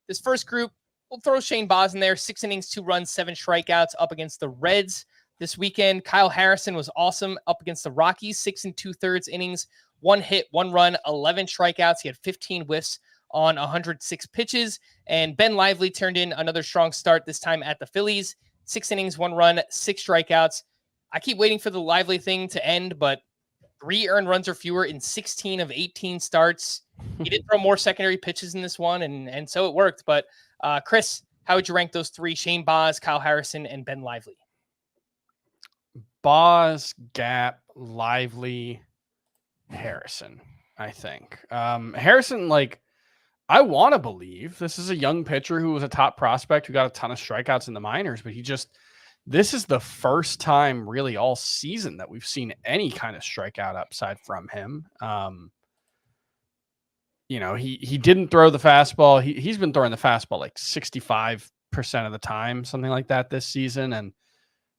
this first group, we'll throw Shane Baz in there. 6 innings, 2 runs, 7 strikeouts up against the Reds this weekend. Kyle Harrison was awesome up against the Rockies. 6 2/3 innings, 1 hit, 1 run, 11 strikeouts. He had 15 whiffs on 106 pitches. And Ben Lively turned in another strong start, this time at the Phillies. 6 innings, 1 run, 6 strikeouts. I keep waiting for the Lively thing to end, but 3 earned runs or fewer in 16 of 18 starts. He did throw more secondary pitches in this one, and so it worked. But Chris, how would you rank those 3? Shane Baz, Kyle Harrison, and Ben Lively? Baz, Gap, Lively, Harrison, I think. Harrison, like, I want to believe this is a young pitcher who was a top prospect who got a ton of strikeouts in the minors, but this is the first time really all season that we've seen any kind of strikeout upside from him. He didn't throw the fastball. He's been throwing the fastball like 65% of the time, something like that this season. And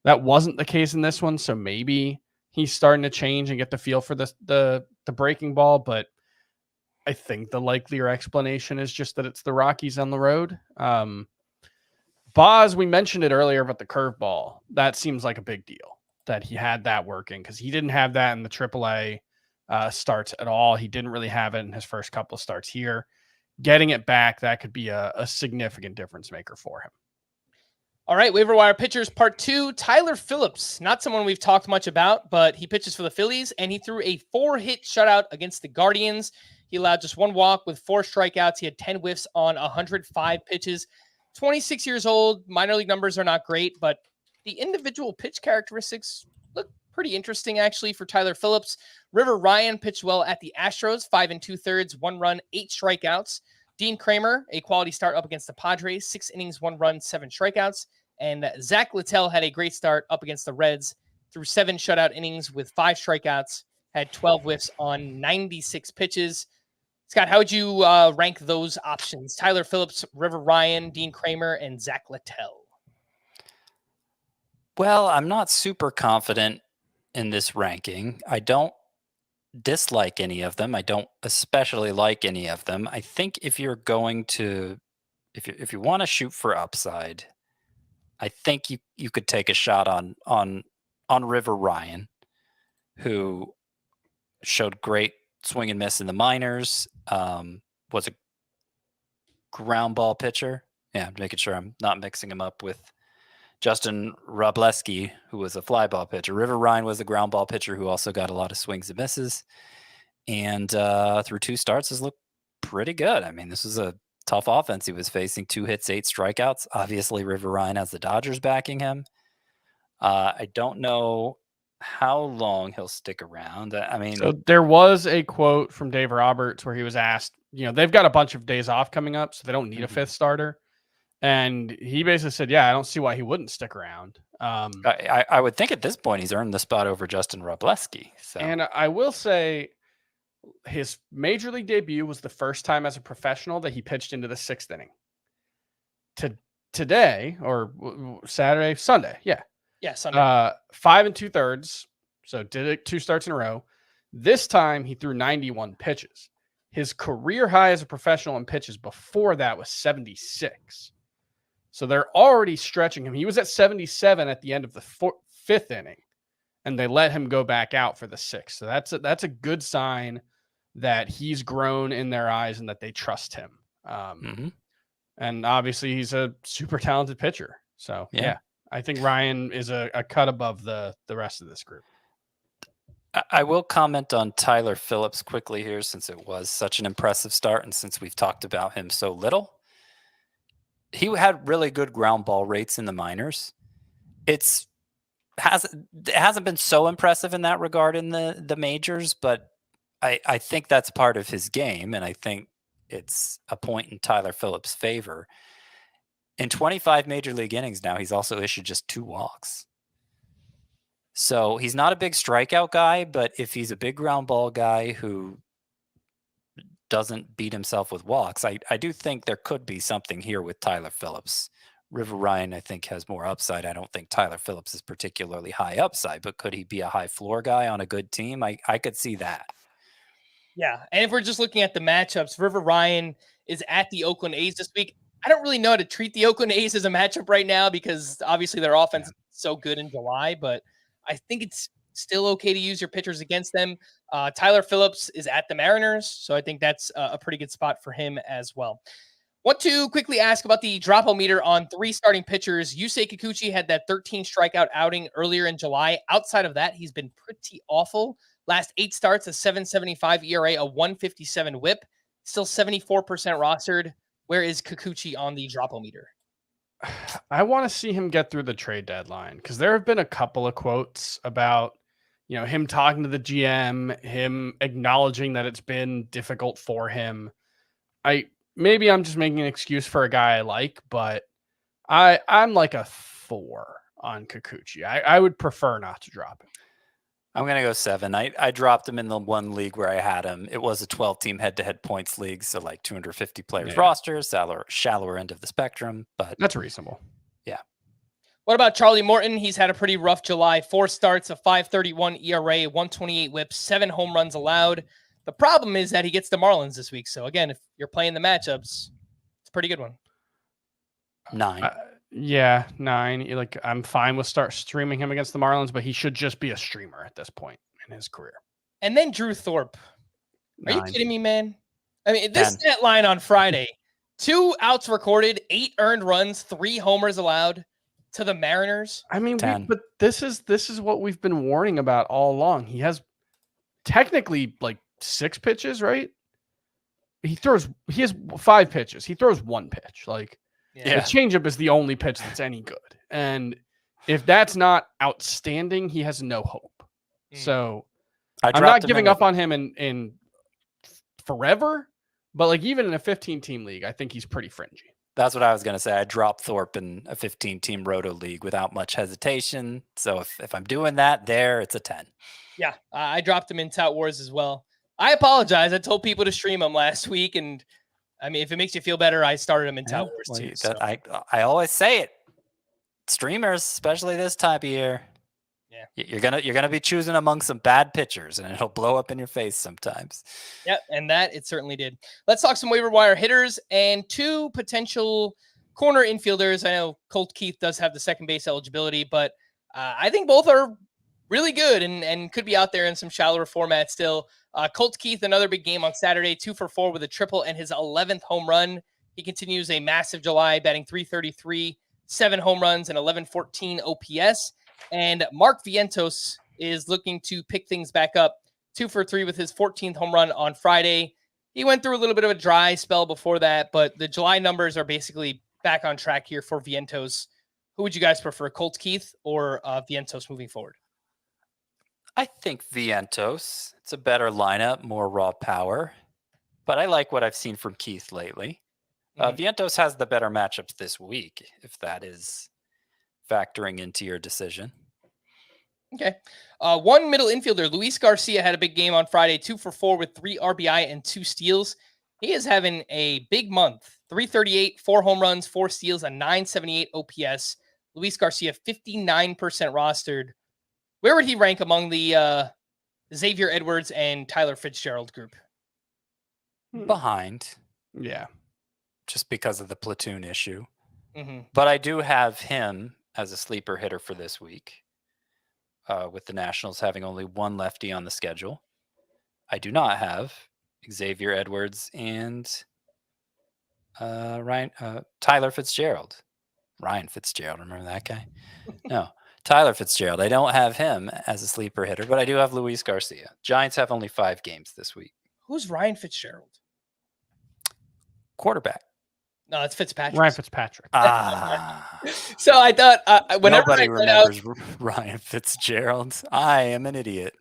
that wasn't the case in this one. So maybe he's starting to change and get the feel for the breaking ball. But I think the likelier explanation is just that it's the Rockies on the road. Baz, we mentioned it earlier about the curveball. That seems like a big deal that he had that working because he didn't have that in the AAA starts at all. He didn't really have it in his first couple of starts here. Getting it back, that could be a significant difference maker for him. All right, waiver wire pitchers part 2. Tyler Phillips, not someone we've talked much about, but he pitches for the Phillies, and he threw a 4-hit shutout against the Guardians. He allowed just 1 walk with 4 strikeouts. He had 10 whiffs on 105 pitches. 26 years old. Minor league numbers are not great, but the individual pitch characteristics look pretty interesting, actually, for Tyler Phillips. River Ryan pitched well at the Astros, 5 2/3, 1 run, 8 strikeouts. Dean Kramer, a quality start up against the Padres, 6 innings, 1 run, 7 strikeouts. And Zach Littell had a great start up against the Reds, through 7 shutout innings with 5 strikeouts, had 12 whiffs on 96 pitches. Scott, how would you rank those options? Tyler Phillips, River Ryan, Dean Kramer, and Zach Littell. Well, I'm not super confident in this ranking. I don't dislike any of them. I don't especially like any of them. I think if you're going to, if you want to shoot for upside, I think you could take a shot on River Ryan, who showed great swing and miss in the minors. Was a ground ball pitcher. Yeah, I'm making sure I'm not mixing him up with Justin Robleski, who was a fly ball pitcher. River Ryan was a ground ball pitcher who also got a lot of swings and misses. And through 2 starts has looked pretty good. I mean, this is a tough offense he was facing. 2 hits, 8 strikeouts. Obviously, River Ryan has the Dodgers backing him. I don't know how long he'll stick around. I mean, so there was a quote from Dave Roberts where he was asked, they've got a bunch of days off coming up, so they don't need a 5th starter. And he basically said, yeah, I don't see why he wouldn't stick around. I would think at this point he's earned the spot over Justin Robleski. So. And I will say his major league debut was the first time as a professional that he pitched into the 6th inning. Today, or Sunday. Yeah. Yeah, Sunday. 5 2/3. So did it 2 starts in a row. This time he threw 91 pitches. His career high as a professional in pitches before that was 76. So they're already stretching him. He was at 77 at the end of the 5th inning, and they let him go back out for the 6th. So that's a good sign that he's grown in their eyes and that they trust him. And obviously he's a super talented pitcher. So yeah, I think Ryan is a cut above the rest of this group. I will comment on Tyler Phillips quickly here, since it was such an impressive start and since we've talked about him so little. He had really good ground ball rates in the minors. It hasn't been so impressive in that regard in the majors, but I think that's part of his game, and I think it's a point in Tyler Phillips' favor. In 25 major league innings now, he's also issued just 2 walks. So he's not a big strikeout guy, but if he's a big ground ball guy who doesn't beat himself with walks, I do think there could be something here with Tyler Phillips. River Ryan, I think, has more upside. I don't think Tyler Phillips is particularly high upside, but could he be a high floor guy on a good team? I could see that. Yeah. And if we're just looking at the matchups, River Ryan is at the Oakland A's this week. I don't really know how to treat the Oakland A's as a matchup right now because obviously their offense is so good in July, but I think it's still okay to use your pitchers against them. Tyler Phillips is at the Mariners, so I think that's a pretty good spot for him as well. Want to quickly ask about the drop-o-meter on 3 starting pitchers. Yusei Kikuchi had that 13 strikeout outing earlier in July. Outside of that, he's been pretty awful. Last 8 starts, a 7.75 ERA, a 1.57 whip, still 74% rostered. Where is Kikuchi on the drop-o-meter? I want to see him get through the trade deadline because there have been a couple of quotes about, him talking to the GM, him acknowledging that it's been difficult for him. Maybe I'm just making an excuse for a guy I like, but I'm like a 4 on Kikuchi. I would prefer not to drop him. I'm going to go 7. I dropped him in the one league where I had him. It was a 12-team head-to-head points league, so like 250 players roster, shallower end of the spectrum, but that's reasonable. Yeah. What about Charlie Morton? He's had a pretty rough July. 4 starts, a 5.31 ERA, 128 whip, 7 home runs allowed. The problem is that he gets the Marlins this week. So again, if you're playing the matchups, it's a pretty good one. 9. Yeah, 9. I'm fine with start streaming him against the Marlins, but he should just be a streamer at this point in his career. And then Drew Thorpe. Are you 9. kidding me, man? I mean, this 10. stat line on Friday, 2 outs recorded, 8 earned runs, 3 homers allowed to the Mariners. I mean, 10. but this is what we've been warning about all along. He has technically like 6 pitches, right? He has 5 pitches. He throws 1 pitch. Like the changeup is the only pitch that's any good. And if that's not outstanding, he has no hope. So I'm not giving up on him in forever, but like even in a 15-team league, I think he's pretty fringy. That's what I was going to say. I dropped Thorpe in a 15-team roto league without much hesitation. So if I'm doing that it's a 10. Yeah, I dropped him in Tout Wars as well. I apologize. I told people to stream him last week, and I mean, if it makes you feel better, I started him in Tout Wars too. So. I always say it. Streamers, especially this time of year, you're gonna be choosing among some bad pitchers, and it'll blow up in your face sometimes. Yep, and that it certainly did. Let's talk some waiver wire hitters and 2 potential corner infielders. I know Colt Keith does have the second base eligibility, but I think both are really good and could be out there in some shallower formats still. Colt Keith, another big game on Saturday, 2 for 4 with a triple and his 11th home run. He continues a massive July, batting .333, 7 home runs, and 1114 OPS. And Mark Vientos is looking to pick things back up, 2 for 3 with his 14th home run on Friday. He went through a little bit of a dry spell before that, but the July numbers are basically back on track here for Vientos. Who would you guys prefer, Colt Keith or Vientos moving forward? I think Vientos. It's a better lineup, more raw power, but I like what I've seen from Keith lately. Vientos has the better matchups this week, if that is factoring into your decision. Okay. 1 middle infielder, Luis Garcia, had a big game on Friday, 2 for 4 with 3 RBI and 2 steals. He is having a big month, .338, 4 home runs, 4 steals, a .978 OPS. Luis Garcia, 59% rostered. Where would he rank among the Xavier Edwards and Tyler Fitzgerald group? Behind. Yeah. Just because of the platoon issue. Mm-hmm. But I do have him as a sleeper hitter for this week, with the Nationals having only 1 lefty on the schedule. I do not have Xavier Edwards and Tyler Fitzgerald. Ryan Fitzgerald, remember that guy? No. Tyler Fitzgerald. I don't have him as a sleeper hitter, but I do have Luis Garcia. Giants have only 5 games this week. Who's Ryan Fitzgerald? Quarterback. No, it's Fitzpatrick. Ryan Fitzpatrick. So I thought whenever nobody remembers Ryan Fitzgerald. I am an idiot.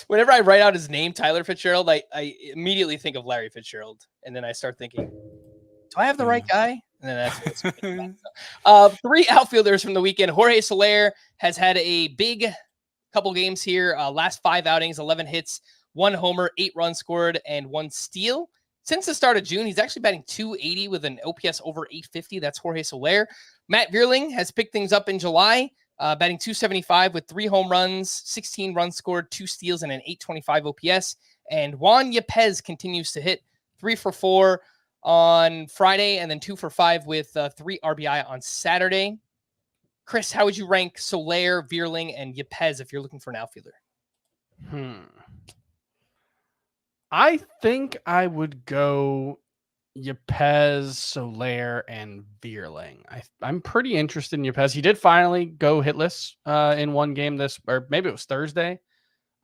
Whenever I write out his name, Tyler Fitzgerald, I immediately think of Larry Fitzgerald, and then I start thinking, do I have the right guy? And then that's 3 outfielders from the weekend. Jorge Soler has had a big couple games here. Last 5 outings, 11 hits, 1 homer, 8 runs scored, and 1 steal. Since the start of June, he's actually batting .280 with an OPS over .850. That's Jorge Soler. Matt Vierling has picked things up in July, batting .275 with 3 home runs, 16 runs scored, 2 steals, and an .825 OPS. And Juan Yepez continues to hit 3 for 4 on Friday, and then 2 for 5 with 3 RBI on Saturday. Chris, how would you rank Soler, Vierling, and Yepez if you're looking for an outfielder? I think I would go Yepez, Soler, and Vierling. I'm pretty interested in Yepez. He did finally go hitless in 1 game or maybe it was Thursday.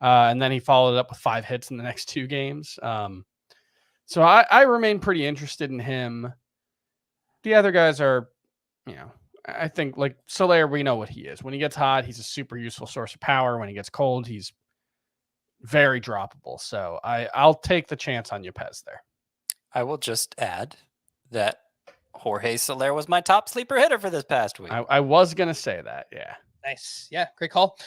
And then he followed up with 5 hits in the next 2 games. So I remain pretty interested in him. The other guys are, I think like Soler, we know what he is. When he gets hot, he's a super useful source of power. When he gets cold, he's very droppable. So I'll take the chance on Yepez there. I will just add that Jorge Soler was my top sleeper hitter for this past week. I was going to say that. Yeah. Nice. Yeah. Great call.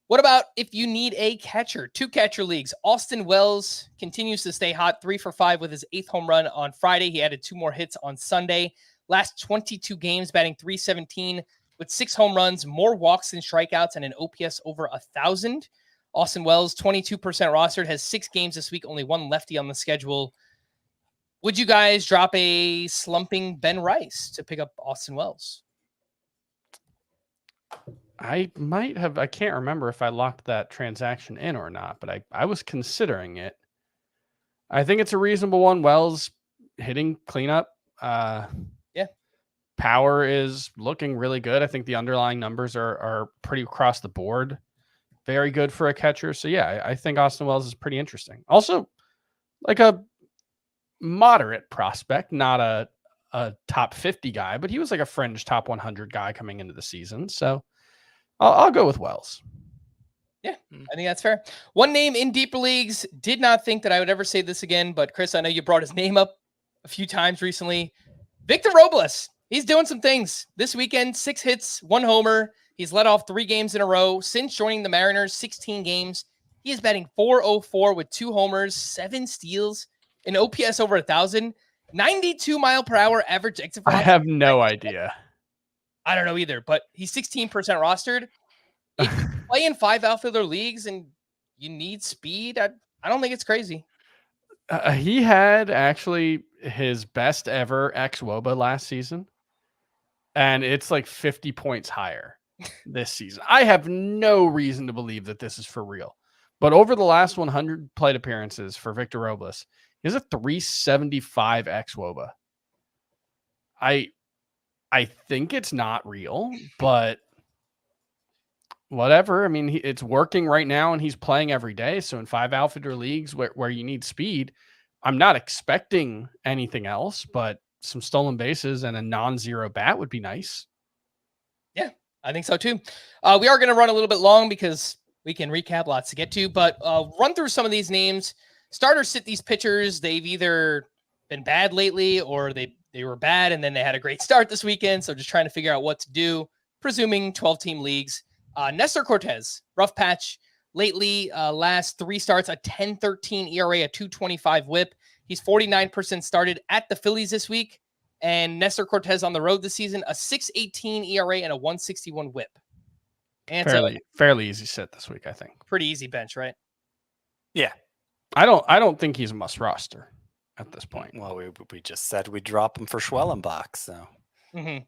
What about if you need a catcher? 2 catcher leagues. Austin Wells continues to stay hot, 3 for 5 with his 8th home run on Friday. He added 2 more hits on Sunday. Last 22 games, batting .317 with 6 home runs, more walks than strikeouts, and an OPS over 1,000. Austin Wells, 22% rostered, has 6 games this week, only 1 lefty on the schedule. Would you guys drop a slumping Ben Rice to pick up Austin Wells? I might have. I can't remember if I locked that transaction in or not, but I was considering it. I think it's a reasonable one. Wells hitting cleanup. Yeah. Power is looking really good. I think the underlying numbers are pretty across the board. Very good for a catcher. So yeah, I think Austin Wells is pretty interesting. Also, like a moderate prospect, not a top 50 guy, but he was like a fringe top 100 guy coming into the season. So I'll go with Wells. Yeah, I think that's fair. One name in deeper leagues, did not think that I would ever say this again, but Chris, I know you brought his name up a few times recently. Victor Robles. He's doing some things. This weekend, 6 hits, 1 homer. He's led off 3 games in a row. Since joining the Mariners, 16 games. He is batting .404 with 2 homers, 7 steals, an OPS over 1,000, 92-mile-per-hour average exit I velocity. have no idea. I don't know either, but he's 16% rostered. If you play in 5 outfielder leagues and you need speed, I don't think it's crazy. He had actually his best ever xWOBA last season, and it's like 50 points higher this season. I have no reason to believe that this is for real. But over the last 100 plate appearances for Victor Robles, he has a 375 xWOBA. I think it's not real, but whatever. I mean, it's working right now and he's playing every day. So in 5 outfielder leagues where you need speed, I'm not expecting anything else, but some stolen bases and a non-zero bat would be nice. Yeah, I think so too. We are going to run a little bit long because we can recap, lots to get to, but run through some of these names. Starters sit these pitchers. They've either been bad lately or they were bad and then they had a great start this weekend. So just trying to figure out what to do, presuming 12-team leagues. Nestor Cortez, rough patch lately. Last 3 starts, a 10.13 ERA, a 2.25 WHIP. He's 49% started at the Phillies this week. And Nestor Cortez on the road this season, a 6.18 ERA and a 1.61 WHIP. And fairly easy sit this week, I think. Pretty easy bench, right? Yeah. I don't think he's a must roster at this point. Well, we just said we'd drop him for Schwellenbach, so. Mm-hmm.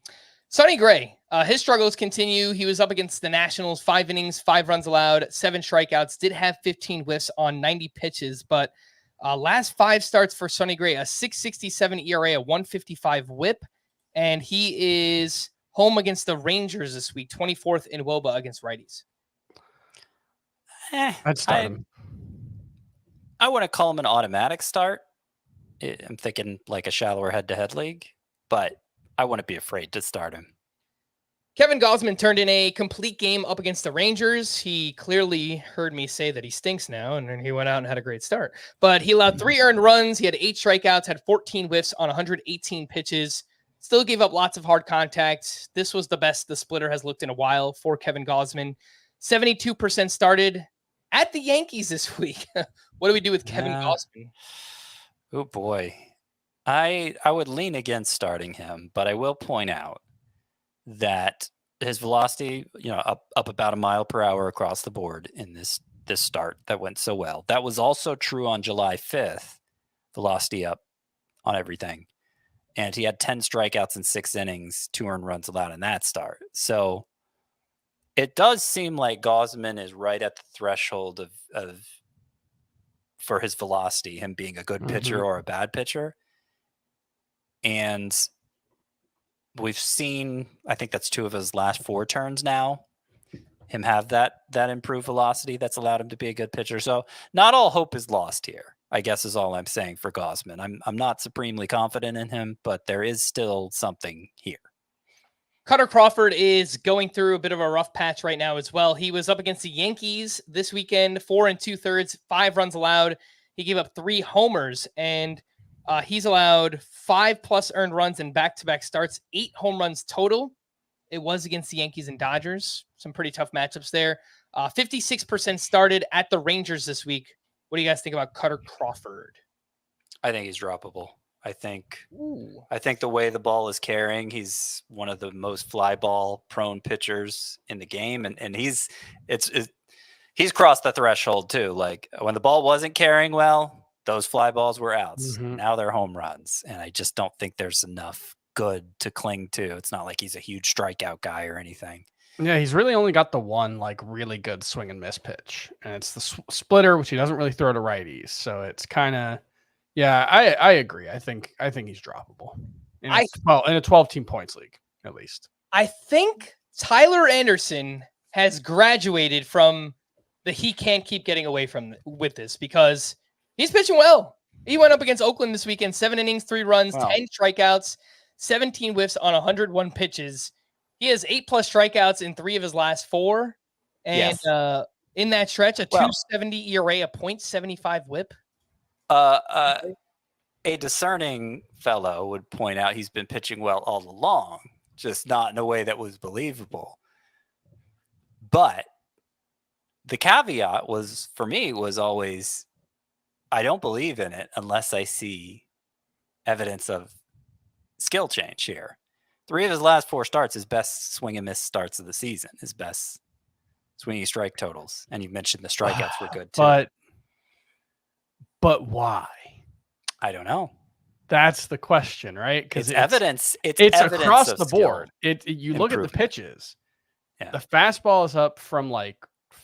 Sonny Gray, his struggles continue. He was up against the Nationals, 5 innings, 5 runs allowed, 7 strikeouts, did have 15 whiffs on 90 pitches, but last 5 starts for Sonny Gray, a 6.67 ERA, a 1.55 WHIP, and he is home against the Rangers this week, 24th in WOBA against righties. I'd start him. I want to call him an automatic start. I'm thinking like a shallower head-to-head league, but I wouldn't be afraid to start him. Kevin Gausman turned in a complete game up against the Rangers. He clearly heard me say that he stinks now, and then he went out and had a great start. But he allowed 3 earned runs. He had 8 strikeouts, had 14 whiffs on 118 pitches. Still gave up lots of hard contact. This was the best the splitter has looked in a while for Kevin Gausman. 72% started at the Yankees this week. What do we do with Kevin Gausman? Oh boy. I would lean against starting him, but I will point out that his velocity, up about 1 mile per hour across the board in this start that went so well. That was also true on July 5th, velocity up on everything. And he had 10 strikeouts in 6 innings, 2 earned runs allowed in that start. So it does seem like Gausman is right at the threshold of for his velocity, him being a good pitcher or a bad pitcher. And we've seen, I think that's 2 of his last 4 turns now, him have that improved velocity that's allowed him to be a good pitcher. So not all hope is lost here, I guess is all I'm saying for Gausman. I'm not supremely confident in him, but there is still something here. Cutter Crawford is going through a bit of a rough patch right now as well. He was up against the Yankees this weekend, 4 2/3, 5 runs allowed. He gave up 3 homers, and he's allowed 5+ earned runs in back-to-back starts, 8 home runs total. It was against the Yankees and Dodgers. Some pretty tough matchups there. 56% started at the Rangers this week. What do you guys think about Cutter Crawford? I think he's droppable. I think the way the ball is carrying, he's one of the most fly ball prone pitchers in the game. And he's crossed the threshold too. Like when the ball wasn't carrying well, those fly balls were outs. Now they're home runs. And I just don't think there's enough good to cling to. It's not like he's a huge strikeout guy or anything. Yeah, he's really only got the one like really good swing and miss pitch, and it's the splitter, which he doesn't really throw to righties. So it's kind of, yeah, I agree. I think he's droppable in a, in a 12-team points league at least. I think Tyler Anderson has graduated from the he can't keep getting away from with this because he's pitching well. He went up against Oakland this weekend, 7 innings, 3 runs, 10 strikeouts, 17 whiffs on 101 pitches. He has 8+ strikeouts in 3 of his last 4. And in that stretch, a 2.70 ERA, a .75 whip. A discerning fellow would point out he's been pitching well all along, just not in a way that was believable. But the caveat was, for me, was always, I don't believe in it unless I see evidence of skill change here. 3 of his last 4 starts, his best swing and miss starts of the season, his best swinging strike totals. And you mentioned the strikeouts were good too. But why? I don't know. That's the question, right? Because it's evidence. It's evidence across the skill board. You look at the pitches. Yeah. The fastball is up from like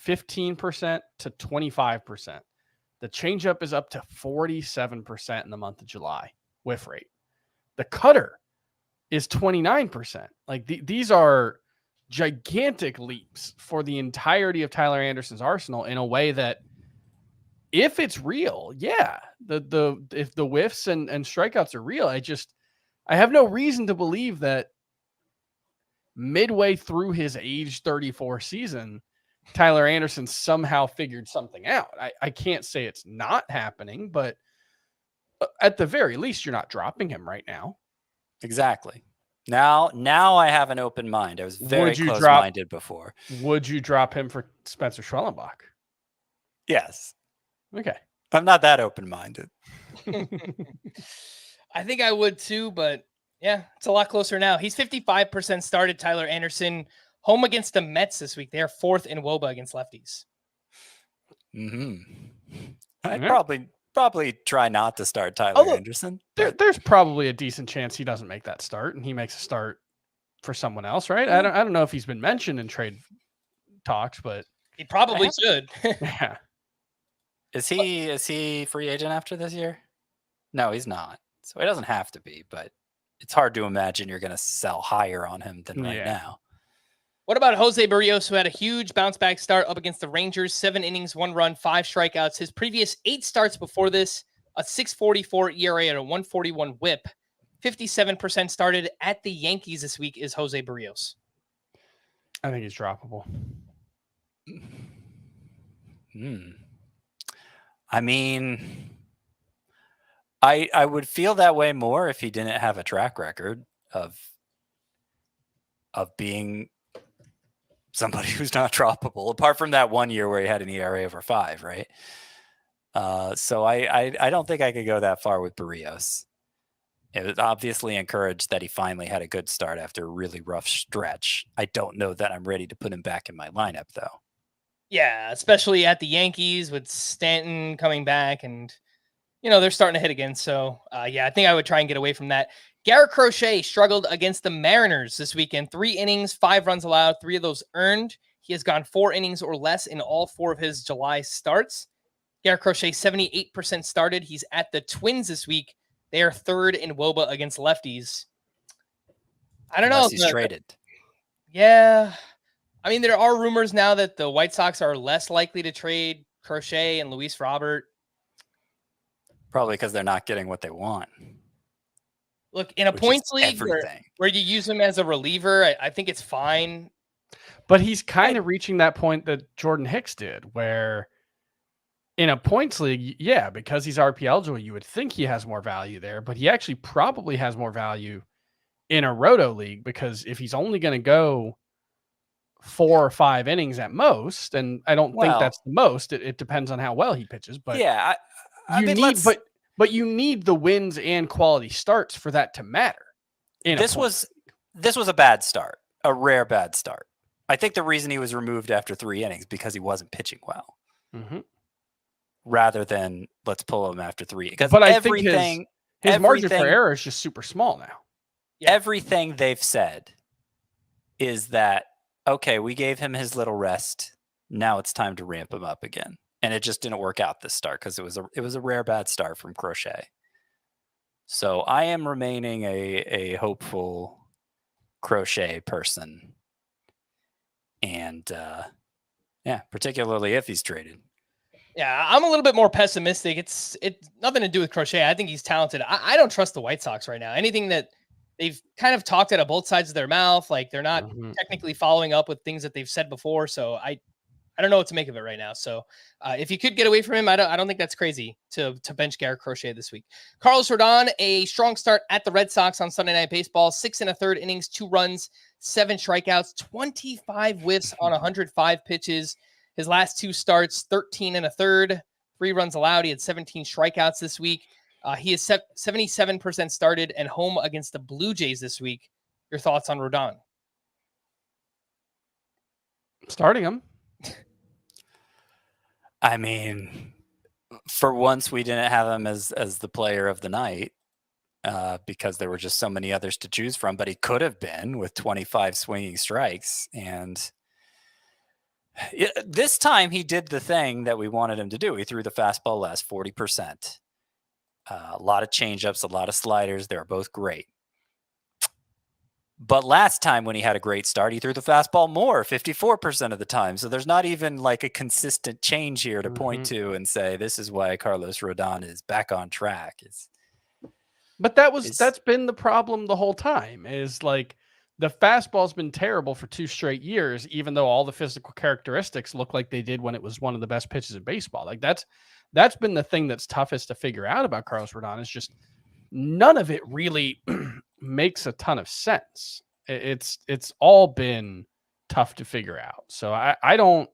15% to 25%. The changeup is up to 47% in the month of July whiff rate. The cutter is 29%. Like these are gigantic leaps for the entirety of Tyler Anderson's arsenal in a way that, if it's real, yeah, if the whiffs and strikeouts are real, I have no reason to believe that midway through his age 34 season, Tyler Anderson somehow figured something out. I can't say it's not happening, but at the very least, you're not dropping him right now. Exactly. Now I have an open mind. I was very close-minded before. Would you drop him for Spencer Schwellenbach? Yes. Okay. I'm not that open-minded. I think I would too, but yeah, it's a lot closer now. He's 55% started, Tyler Anderson. Home against the Mets this week. They are 4th in WOBA against lefties. I'd probably try not to start Tyler Anderson. There's probably a decent chance he doesn't make that start and he makes a start for someone else, right? I don't know if he's been mentioned in trade talks, but he probably should. Yeah. Is he free agent after this year? No, he's not. So he doesn't have to be, but it's hard to imagine you're going to sell higher on him than right now. What about Jose Barrios, who had a huge bounce back start up against the Rangers? 7 innings, 1 run, 5 strikeouts. His previous 8 starts before this, a 6.44 ERA and a 1.41 whip. 57% started at the Yankees this week is Jose Barrios. I think he's droppable. I mean, I would feel that way more if he didn't have a track record of being somebody who's not droppable, apart from that one year where he had an ERA over 5, right? So I don't think I could go that far with Barrios. It was obviously encouraged that he finally had a good start after a really rough stretch. I don't know that I'm ready to put him back in my lineup, though. Yeah, especially at the Yankees with Stanton coming back and, they're starting to hit again. So, I think I would try and get away from that. Garrett Crochet struggled against the Mariners this weekend. 3 innings, 5 runs allowed, 3 of those earned. He has gone 4 innings or less in all 4 of his July starts. Garrett Crochet, 78% started. He's at the Twins this week. They are 3rd in WOBA against lefties. I don't know. He's traded. Yeah. I mean, there are rumors now that the White Sox are less likely to trade Crochet and Luis Robert. Probably because they're not getting what they want. Look, in a points league where you use him as a reliever, I think it's fine. But he's kind of reaching that point that Jordan Hicks did, where in a points league, yeah, because he's RP eligible, you would think he has more value there, but he actually probably has more value in a roto league, because if he's only going to go 4 or 5 innings at most, and I don't think that's the most, it depends on how well he pitches, but yeah, you need the wins and quality starts for that to matter. This was a bad start, a rare bad start. I think the reason he was removed after 3 innings because he wasn't pitching well, rather than let's pull him after 3. But I think his margin for error is just super small now. Everything they've said is that okay, we gave him his little rest. Now it's time to ramp him up again. And it just didn't work out this start because it was a rare bad start from Crochet. So I am remaining a hopeful Crochet person. And yeah, particularly if he's traded. Yeah, I'm a little bit more pessimistic. It's nothing to do with Crochet. I think he's talented. I don't trust the White Sox right now. Anything that they've kind of talked out of both sides of their mouth, like they're not technically following up with things that they've said before. So I don't know what to make of it right now. So if you could get away from him, I don't think that's crazy to bench Garrett Crochet this week. Carlos Rodon, a strong start at the Red Sox on Sunday Night Baseball. 6 1/3 innings, 2 runs, 7 strikeouts, 25 whiffs on 105 pitches. His last 2 starts, 13 1/3, 3 runs allowed. He had 17 strikeouts this week. He is 77% started and home against the Blue Jays this week. Your thoughts on Rodon? Starting him. I mean, for once we didn't have him as the player of the night because there were just so many others to choose from, but he could have been with 25 swinging strikes. And this time he did the thing that we wanted him to do. He threw the fastball less, 40%. A lot of changeups, a lot of sliders. They were both great. But last time when he had a great start, he threw the fastball more, 54% of the time. So there's not even like a consistent change here to point to and say, this is why Carlos Rodon is back on track. But that's been the problem the whole time, is like the fastball's been terrible for 2 straight years, even though all the physical characteristics look like they did when it was one of the best pitches in baseball. Like that's been the thing that's toughest to figure out about Carlos Rodon, is just none of it really makes a ton of sense. It's all been tough to figure out. So I don't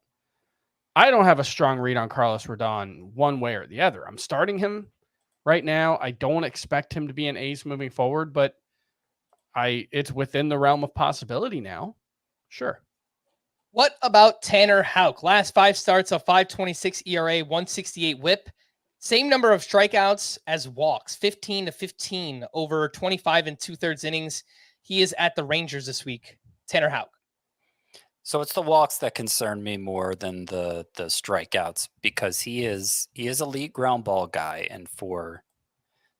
have a strong read on Carlos Rodon one way or the other. I'm starting him right now. I don't expect him to be an ace moving forward, but it's within the realm of possibility now. Sure. What about Tanner Houck? Last 5 starts, a 5.26 ERA, 168 WHIP. Same number of strikeouts as walks, 15-15 over 25 2/3 innings. He is at the Rangers this week. Tanner Houck. So it's the walks that concern me more than the strikeouts, because he is elite ground ball guy, and for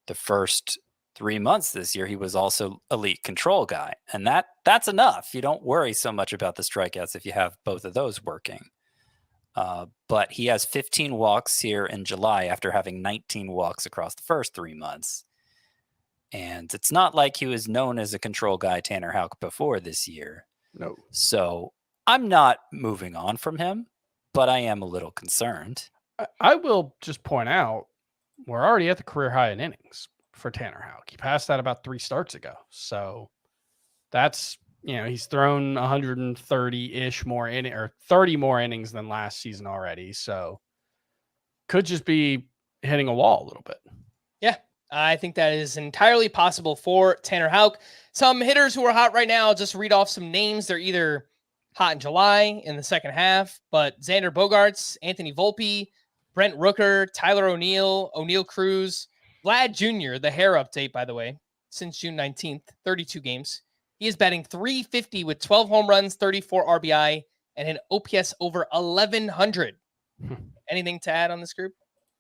the first 3 months this year, he was also elite control guy, and that's enough. You don't worry so much about the strikeouts if you have both of those working. But he has 15 walks here in July after having 19 walks across the first 3 months. And it's not like he was known as a control guy, Tanner Houck, before this year. No. So I'm not moving on from him, but I am a little concerned. I will just point out, we're already at the career high in innings for Tanner Houck. He passed that about 3 starts ago. So that's, he's thrown 130-ish more or 30 more innings than last season already. So could just be hitting a wall a little bit. Yeah, I think that is entirely possible for Tanner Houck. Some hitters who are hot right now, I'll just read off some names. They're either hot in July in the second half, but Xander Bogaerts, Anthony Volpe, Brent Rooker, Tyler O'Neill, O'Neill Cruz, Vlad Jr., the hair update, by the way, since June 19th, 32 games. He is batting .350 with 12 home runs, 34 RBI, and an OPS over 1,100. Anything to add on this group?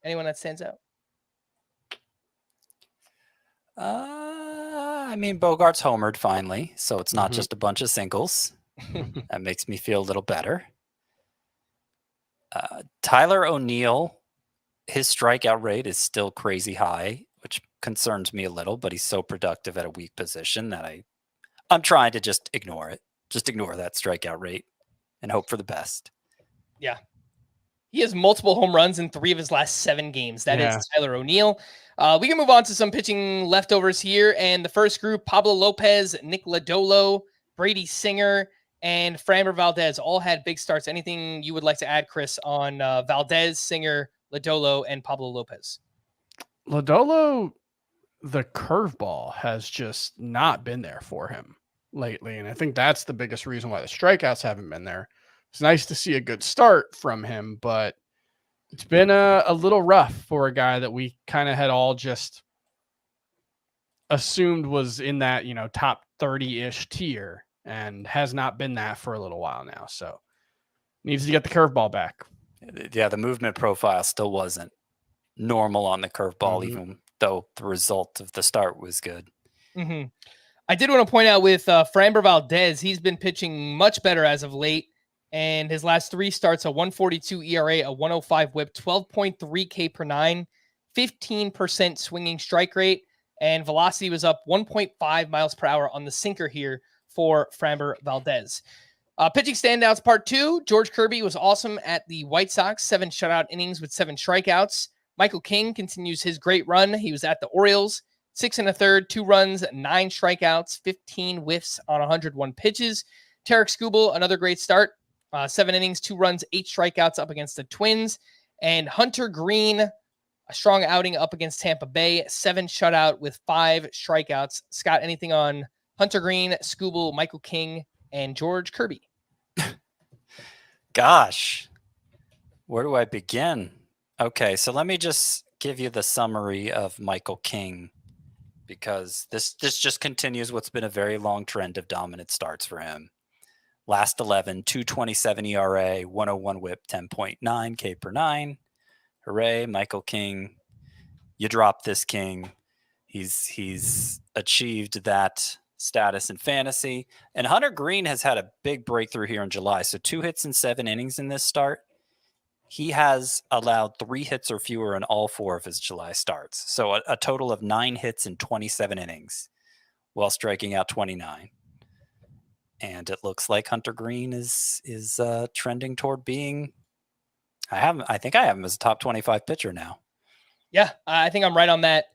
Anyone that stands out? I mean, Bogart's homered finally, so it's not just a bunch of singles. That makes me feel a little better. Tyler O'Neill, his strikeout rate is still crazy high, which concerns me a little, but he's so productive at a weak position that I'm trying to just ignore it. Just ignore that strikeout rate and hope for the best. Yeah. He has multiple home runs in 3 of his last 7 games. That is Tyler O'Neill. We can move on to some pitching leftovers here. And the first group, Pablo Lopez, Nick Lodolo, Brady Singer, and Framber Valdez all had big starts. Anything you would like to add, Chris, on Valdez, Singer, Lodolo, and Pablo Lopez? Lodolo, the curveball has just not been there for him lately. And I think that's the biggest reason why the strikeouts haven't been there. It's nice to see a good start from him, but it's been a little rough for a guy that we kind of had all just assumed was in that, top 30-ish tier. and has not been that for a little while now. So needs to get the curveball back. Yeah, the movement profile still wasn't normal on the curveball, even though the result of the start was good. I did want to point out with Framber Valdez, he's been pitching much better as of late. And his last 3 starts, a 1.42 ERA, a 1.05 whip, 12.3 K per 9, 15% swinging strike rate, and velocity was up 1.5 miles per hour on the sinker here for Framber Valdez. Pitching standouts part 2, George Kirby was awesome at the White Sox, 7 shutout innings with 7 strikeouts. Michael King continues his great run. He was at the Orioles, 6 1/3, 2 runs, 9 strikeouts, 15 whiffs on 101 pitches. Tarek Skubal, another great start. 7 innings, 2 runs, 8 strikeouts up against the Twins. And Hunter Green, a strong outing up against Tampa Bay, 7 shutout with 5 strikeouts. Scott, anything on Hunter Green, Skubal, Michael King, and George Kirby? Gosh, where do I begin? Okay, so let me just give you the summary of Michael King, because this just continues what's been a very long trend of dominant starts for him. Last 11, 2.27 ERA, 101 whip, 10.9 K per 9. Hooray, Michael King. You drop this King. He's achieved that status in fantasy. And Hunter Green has had a big breakthrough here in July. So 2 hits in 7 innings in this start. He has allowed 3 hits or fewer in all 4 of his July starts. So a total of 9 hits in 27 innings while striking out 29. And it looks like Hunter Green is trending toward being. I think I have him as a top 25 pitcher now. Yeah, I think I'm right on that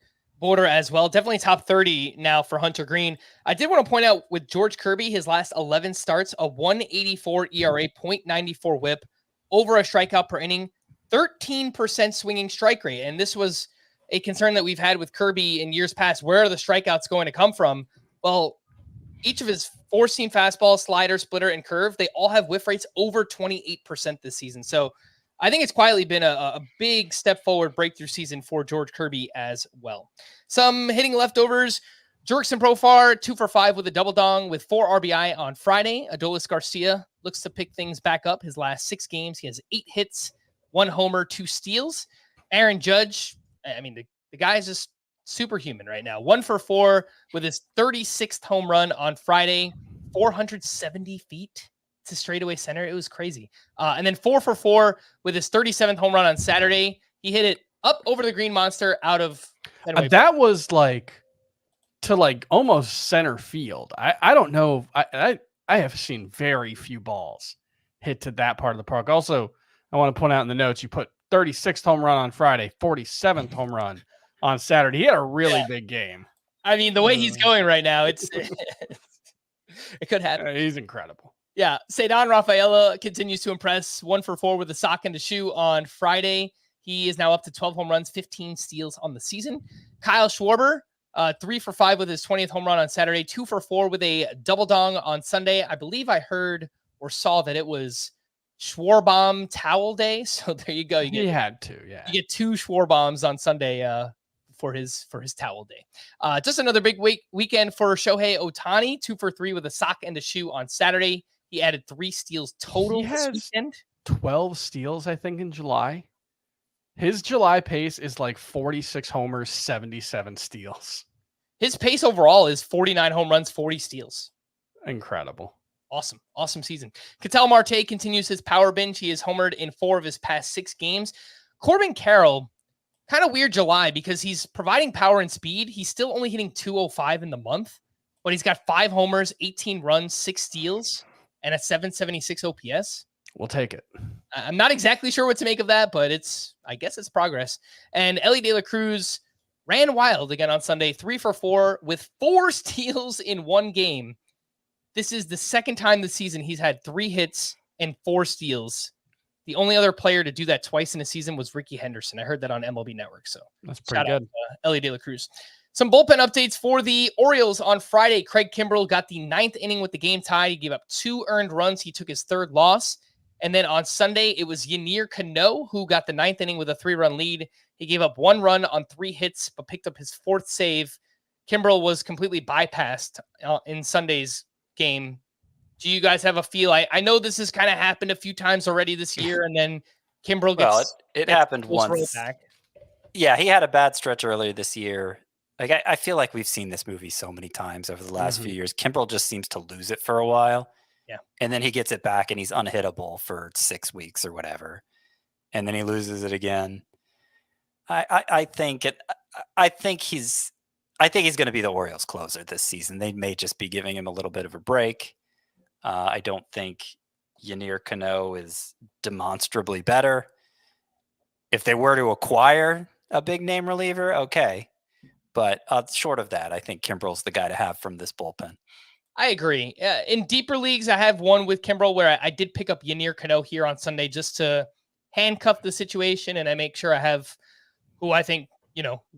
border as well. Definitely top 30 now for Hunter Green. I did want to point out with George Kirby, his last 11 starts, a 1.84 ERA, 0.94 whip, over a strikeout per inning, 13% swinging strike rate. And this was a concern that we've had with Kirby in years past. Where are the strikeouts going to come from? Well, each of his 4-seam fastball, slider, splitter, and curve, they all have whiff rates over 28% this season. So I think it's quietly been a big step forward breakthrough season for George Kirby as well. Some hitting leftovers. Jurickson Profar, 2 for 5 with a double dong with 4 RBI on Friday. Adolis Garcia looks to pick things back up. His last 6 games, he has 8 hits, 1 homer, 2 steals. Aaron Judge, I mean, the guy is just superhuman right now. 1 for 4 with his 36th home run on Friday, 470 feet to straightaway center. It was crazy. And then 4 for 4 with his 37th home run on Saturday. He hit it up over the green monster out of that was to almost center field. I don't know. I have seen very few balls hit to that part of the park. Also, I want to point out in the notes, you put 36th home run on Friday, 47th home run on Saturday. He had a really big game. I mean, the way he's going right now, it could happen. He's incredible. Yeah. Cedar Rafaela continues to impress. 1 for 4 with a sock and a shoe on Friday. He is now up to 12 home runs, 15 steals on the season. Kyle Schwarber, 3 for 5 with his 20th home run on Saturday, 2 for 4 with a double dong on Sunday. I believe I heard or saw that it was Schwarbaum Towel Day. So there you go. You had to, yeah. You get 2 Schwarbaums on Sunday for his Towel Day. Just another big weekend for Shohei Ohtani, 2 for 3 with a sock and a shoe on Saturday. He added 3 steals total this weekend. 12 steals, I think, in July. His July pace is 46 homers, 77 steals. His pace overall is 49 home runs, 40 steals. Incredible. Awesome season. Ketel Marte continues his power binge. He has homered in 4 of his past 6 games. Corbin Carroll, kind of weird July because he's providing power and speed. He's still only hitting 205 in the month, but he's got 5 homers, 18 runs, 6 steals, and a 776 OPS. We'll take it. I'm not exactly sure what to make of that, but I guess it's progress. And Ellie De La Cruz ran wild again on Sunday, 3 for 4 with 4 steals in 1 game. This is the second time this season he's had 3 hits and 4 steals. The only other player to do that twice in a season was Ricky Henderson. I heard that on MLB Network. So that's pretty good. Ellie De La Cruz. Some bullpen updates for the Orioles on Friday. Craig Kimbrell got the 9th inning with the game tied. He gave up 2 earned runs. He took his 3rd loss. And then on Sunday, it was Yennier Cano who got the 9th inning with a 3-run lead. He gave up 1 run on 3 hits, but picked up his 4th save. Kimbrell was completely bypassed in Sunday's game Do you guys have a feel? I know this has kind of happened a few times already this year, and then Kimbrel Well, gets it happened rolled once. back. Yeah, he had a bad stretch earlier this year. Like I feel like we've seen this movie so many times over the last few years. Kimbrel just seems to lose it for a while. Yeah. And then he gets it back and he's unhittable for 6 weeks or whatever. And then he loses it again. I think he's going to be the Orioles closer this season. They may just be giving him a little bit of a break. I don't think Yennier Cano is demonstrably better. If they were to acquire a big name reliever, okay. But short of that, I think Kimbrel's the guy to have from this bullpen. I agree. In deeper leagues, I have one with Kimbrel where I did pick up Yennier Cano here on Sunday just to handcuff the situation, and I make sure I have who I think,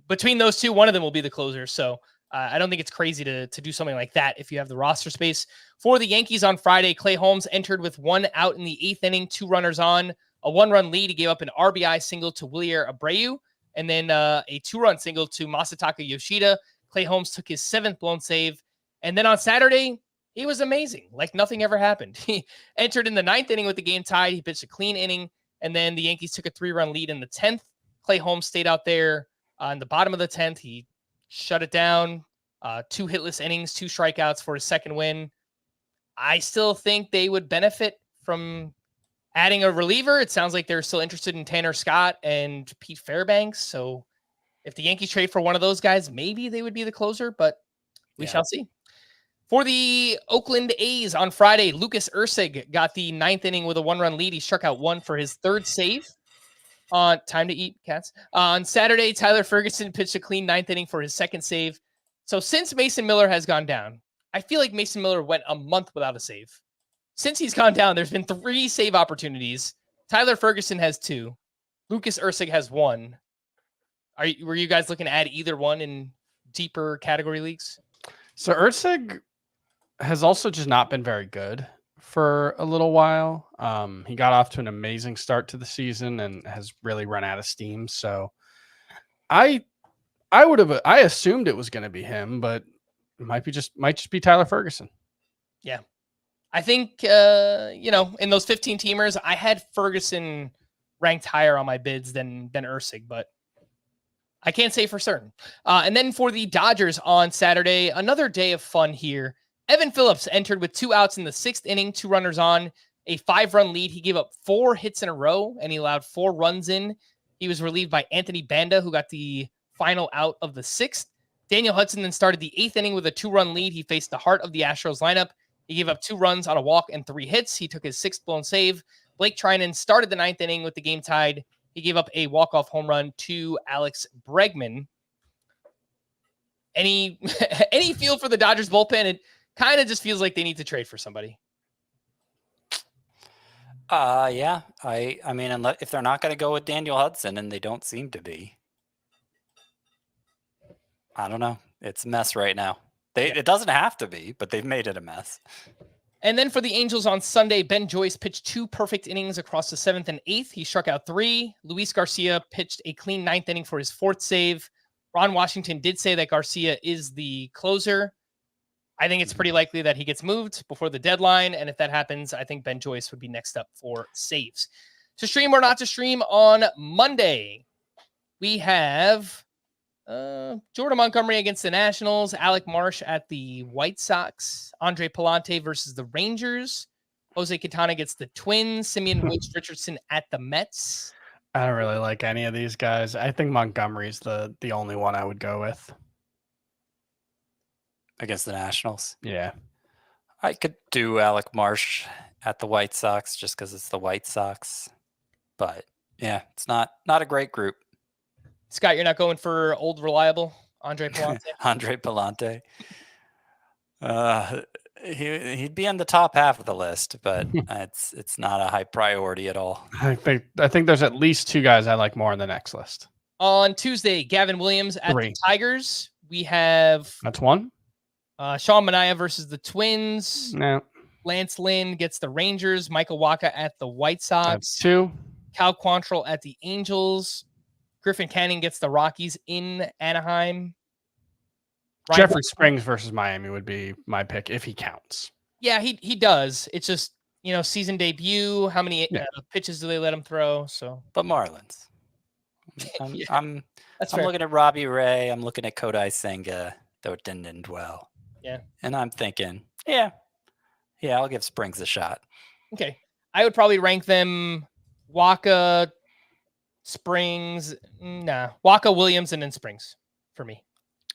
between those two, one of them will be the closer. So I don't think it's crazy to do something like that if you have the roster space. For the Yankees on Friday, Clay Holmes entered with 1 out in the 8th inning, 2 runners on, a 1-run lead. He gave up an RBI single to Willier Abreu, and then a 2-run single to Masataka Yoshida. Clay Holmes took his 7th blown save. And then on Saturday, he was amazing. Like nothing ever happened. He entered in the 9th inning with the game tied. He pitched a clean inning, and then the Yankees took a 3-run lead in the 10th. Clay Holmes stayed out there in the bottom of the 10th. He shut it down. 2 hitless innings, 2 strikeouts for his 2nd win. I still think they would benefit from adding a reliever. It sounds like they're still interested in Tanner Scott and Pete Fairbanks. So if the Yankees trade for one of those guys, maybe they would be the closer, but we shall see. For the Oakland A's on Friday, Lucas Erceg got the 9th inning with a 1-run lead. He struck out 1 for his 3rd save. Time to eat, cats. On Saturday, Tyler Ferguson pitched a clean 9th inning for his 2nd save. So since Mason Miller has gone down, I feel like Mason Miller went a month without a save. Since he's gone down, there's been 3 save opportunities. Tyler Ferguson has 2. Lucas Erceg has 1. Were you guys looking to add either one in deeper category leagues? So Erceg has also just not been very good for a little while. He got off to an amazing start to the season and has really run out of steam. So I assumed it was going to be him, but it might just be Tyler Ferguson. Yeah. I think, in those 15 teamers, I had Ferguson ranked higher on my bids than Erceg, but I can't say for certain. And then for the Dodgers on Saturday, another day of fun here. Evan Phillips entered with 2 outs in the 6th inning, 2 runners on, a 5-run lead. He gave up 4 hits in a row, and he allowed 4 runs in. He was relieved by Anthony Banda, who got the final out of the 6th. Daniel Hudson then started the 8th inning with a 2-run lead. He faced the heart of the Astros lineup. He gave up 2 runs on a walk and 3 hits. He took his 6th blown save. Blake Trinan started the 9th inning with the game tied. He gave up a walk-off home run to Alex Bregman. Any feel for the Dodgers bullpen? It kind of just feels like they need to trade for somebody. Yeah. I mean, unless, if they're not going to go with Daniel Hudson, and they don't seem to be, I don't know. It's a mess right now. It doesn't have to be, but they've made it a mess. And then for the Angels on Sunday, Ben Joyce pitched 2 perfect innings across the 7th and 8th. He struck out 3. Luis Garcia pitched a clean 9th inning for his 4th save. Ron Washington did say that Garcia is the closer. I think it's pretty likely that he gets moved before the deadline. And if that happens, I think Ben Joyce would be next up for saves. To stream or not to stream on Monday, we have Jordan Montgomery against the Nationals, Alec Marsh at the White Sox, Andre Palante versus the Rangers, Jose Quintana gets the Twins, Simeon Woods Richardson at the Mets. I don't really like any of these guys. I think Montgomery's the only one I would go with. Against the Nationals? Yeah. I could do Alec Marsh at the White Sox just because it's the White Sox. But yeah, it's not a great group. Scott, you're not going for old reliable Andre Palante? Andre Palante. He'd be on the top half of the list, but it's not a high priority at all. I think there's at least 2 guys I like more on the next list. On Tuesday, Gavin Williams at 3. the Tigers. We have That's 1. Sean Manaea versus the Twins. No. Lance Lynn gets the Rangers. Michael Wacha at the White Sox. That's 2. Cal Quantrill at the Angels. Griffin Canning gets the Rockies in Anaheim. Jeffrey Springs versus Miami would be my pick if he counts. Yeah, he does. It's just, season debut. How many pitches do they let him throw? So, But Marlins. Yeah, I'm that's fair. looking at Robbie Ray. I'm looking at Kodai Senga, though it didn't end well. Yeah. And I'm thinking, yeah, I'll give Springs a shot. Okay. I would probably rank them Waka, Springs. Waka, Williams, and then Springs for me.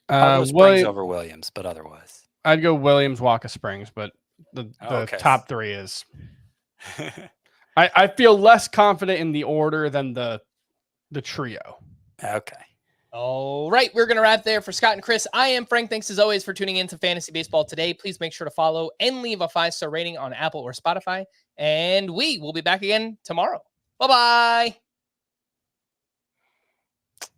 I'll go Springs over Williams, but otherwise. I'd go Williams, Waka, Springs, but the top three is. I feel less confident in the order than the trio. Okay. All right, we're going to wrap there for Scott and Chris. I am Frank. Thanks as always for tuning in to Fantasy Baseball today. Please make sure to follow and leave a 5-star rating on Apple or Spotify. And we will be back again tomorrow. Bye-bye.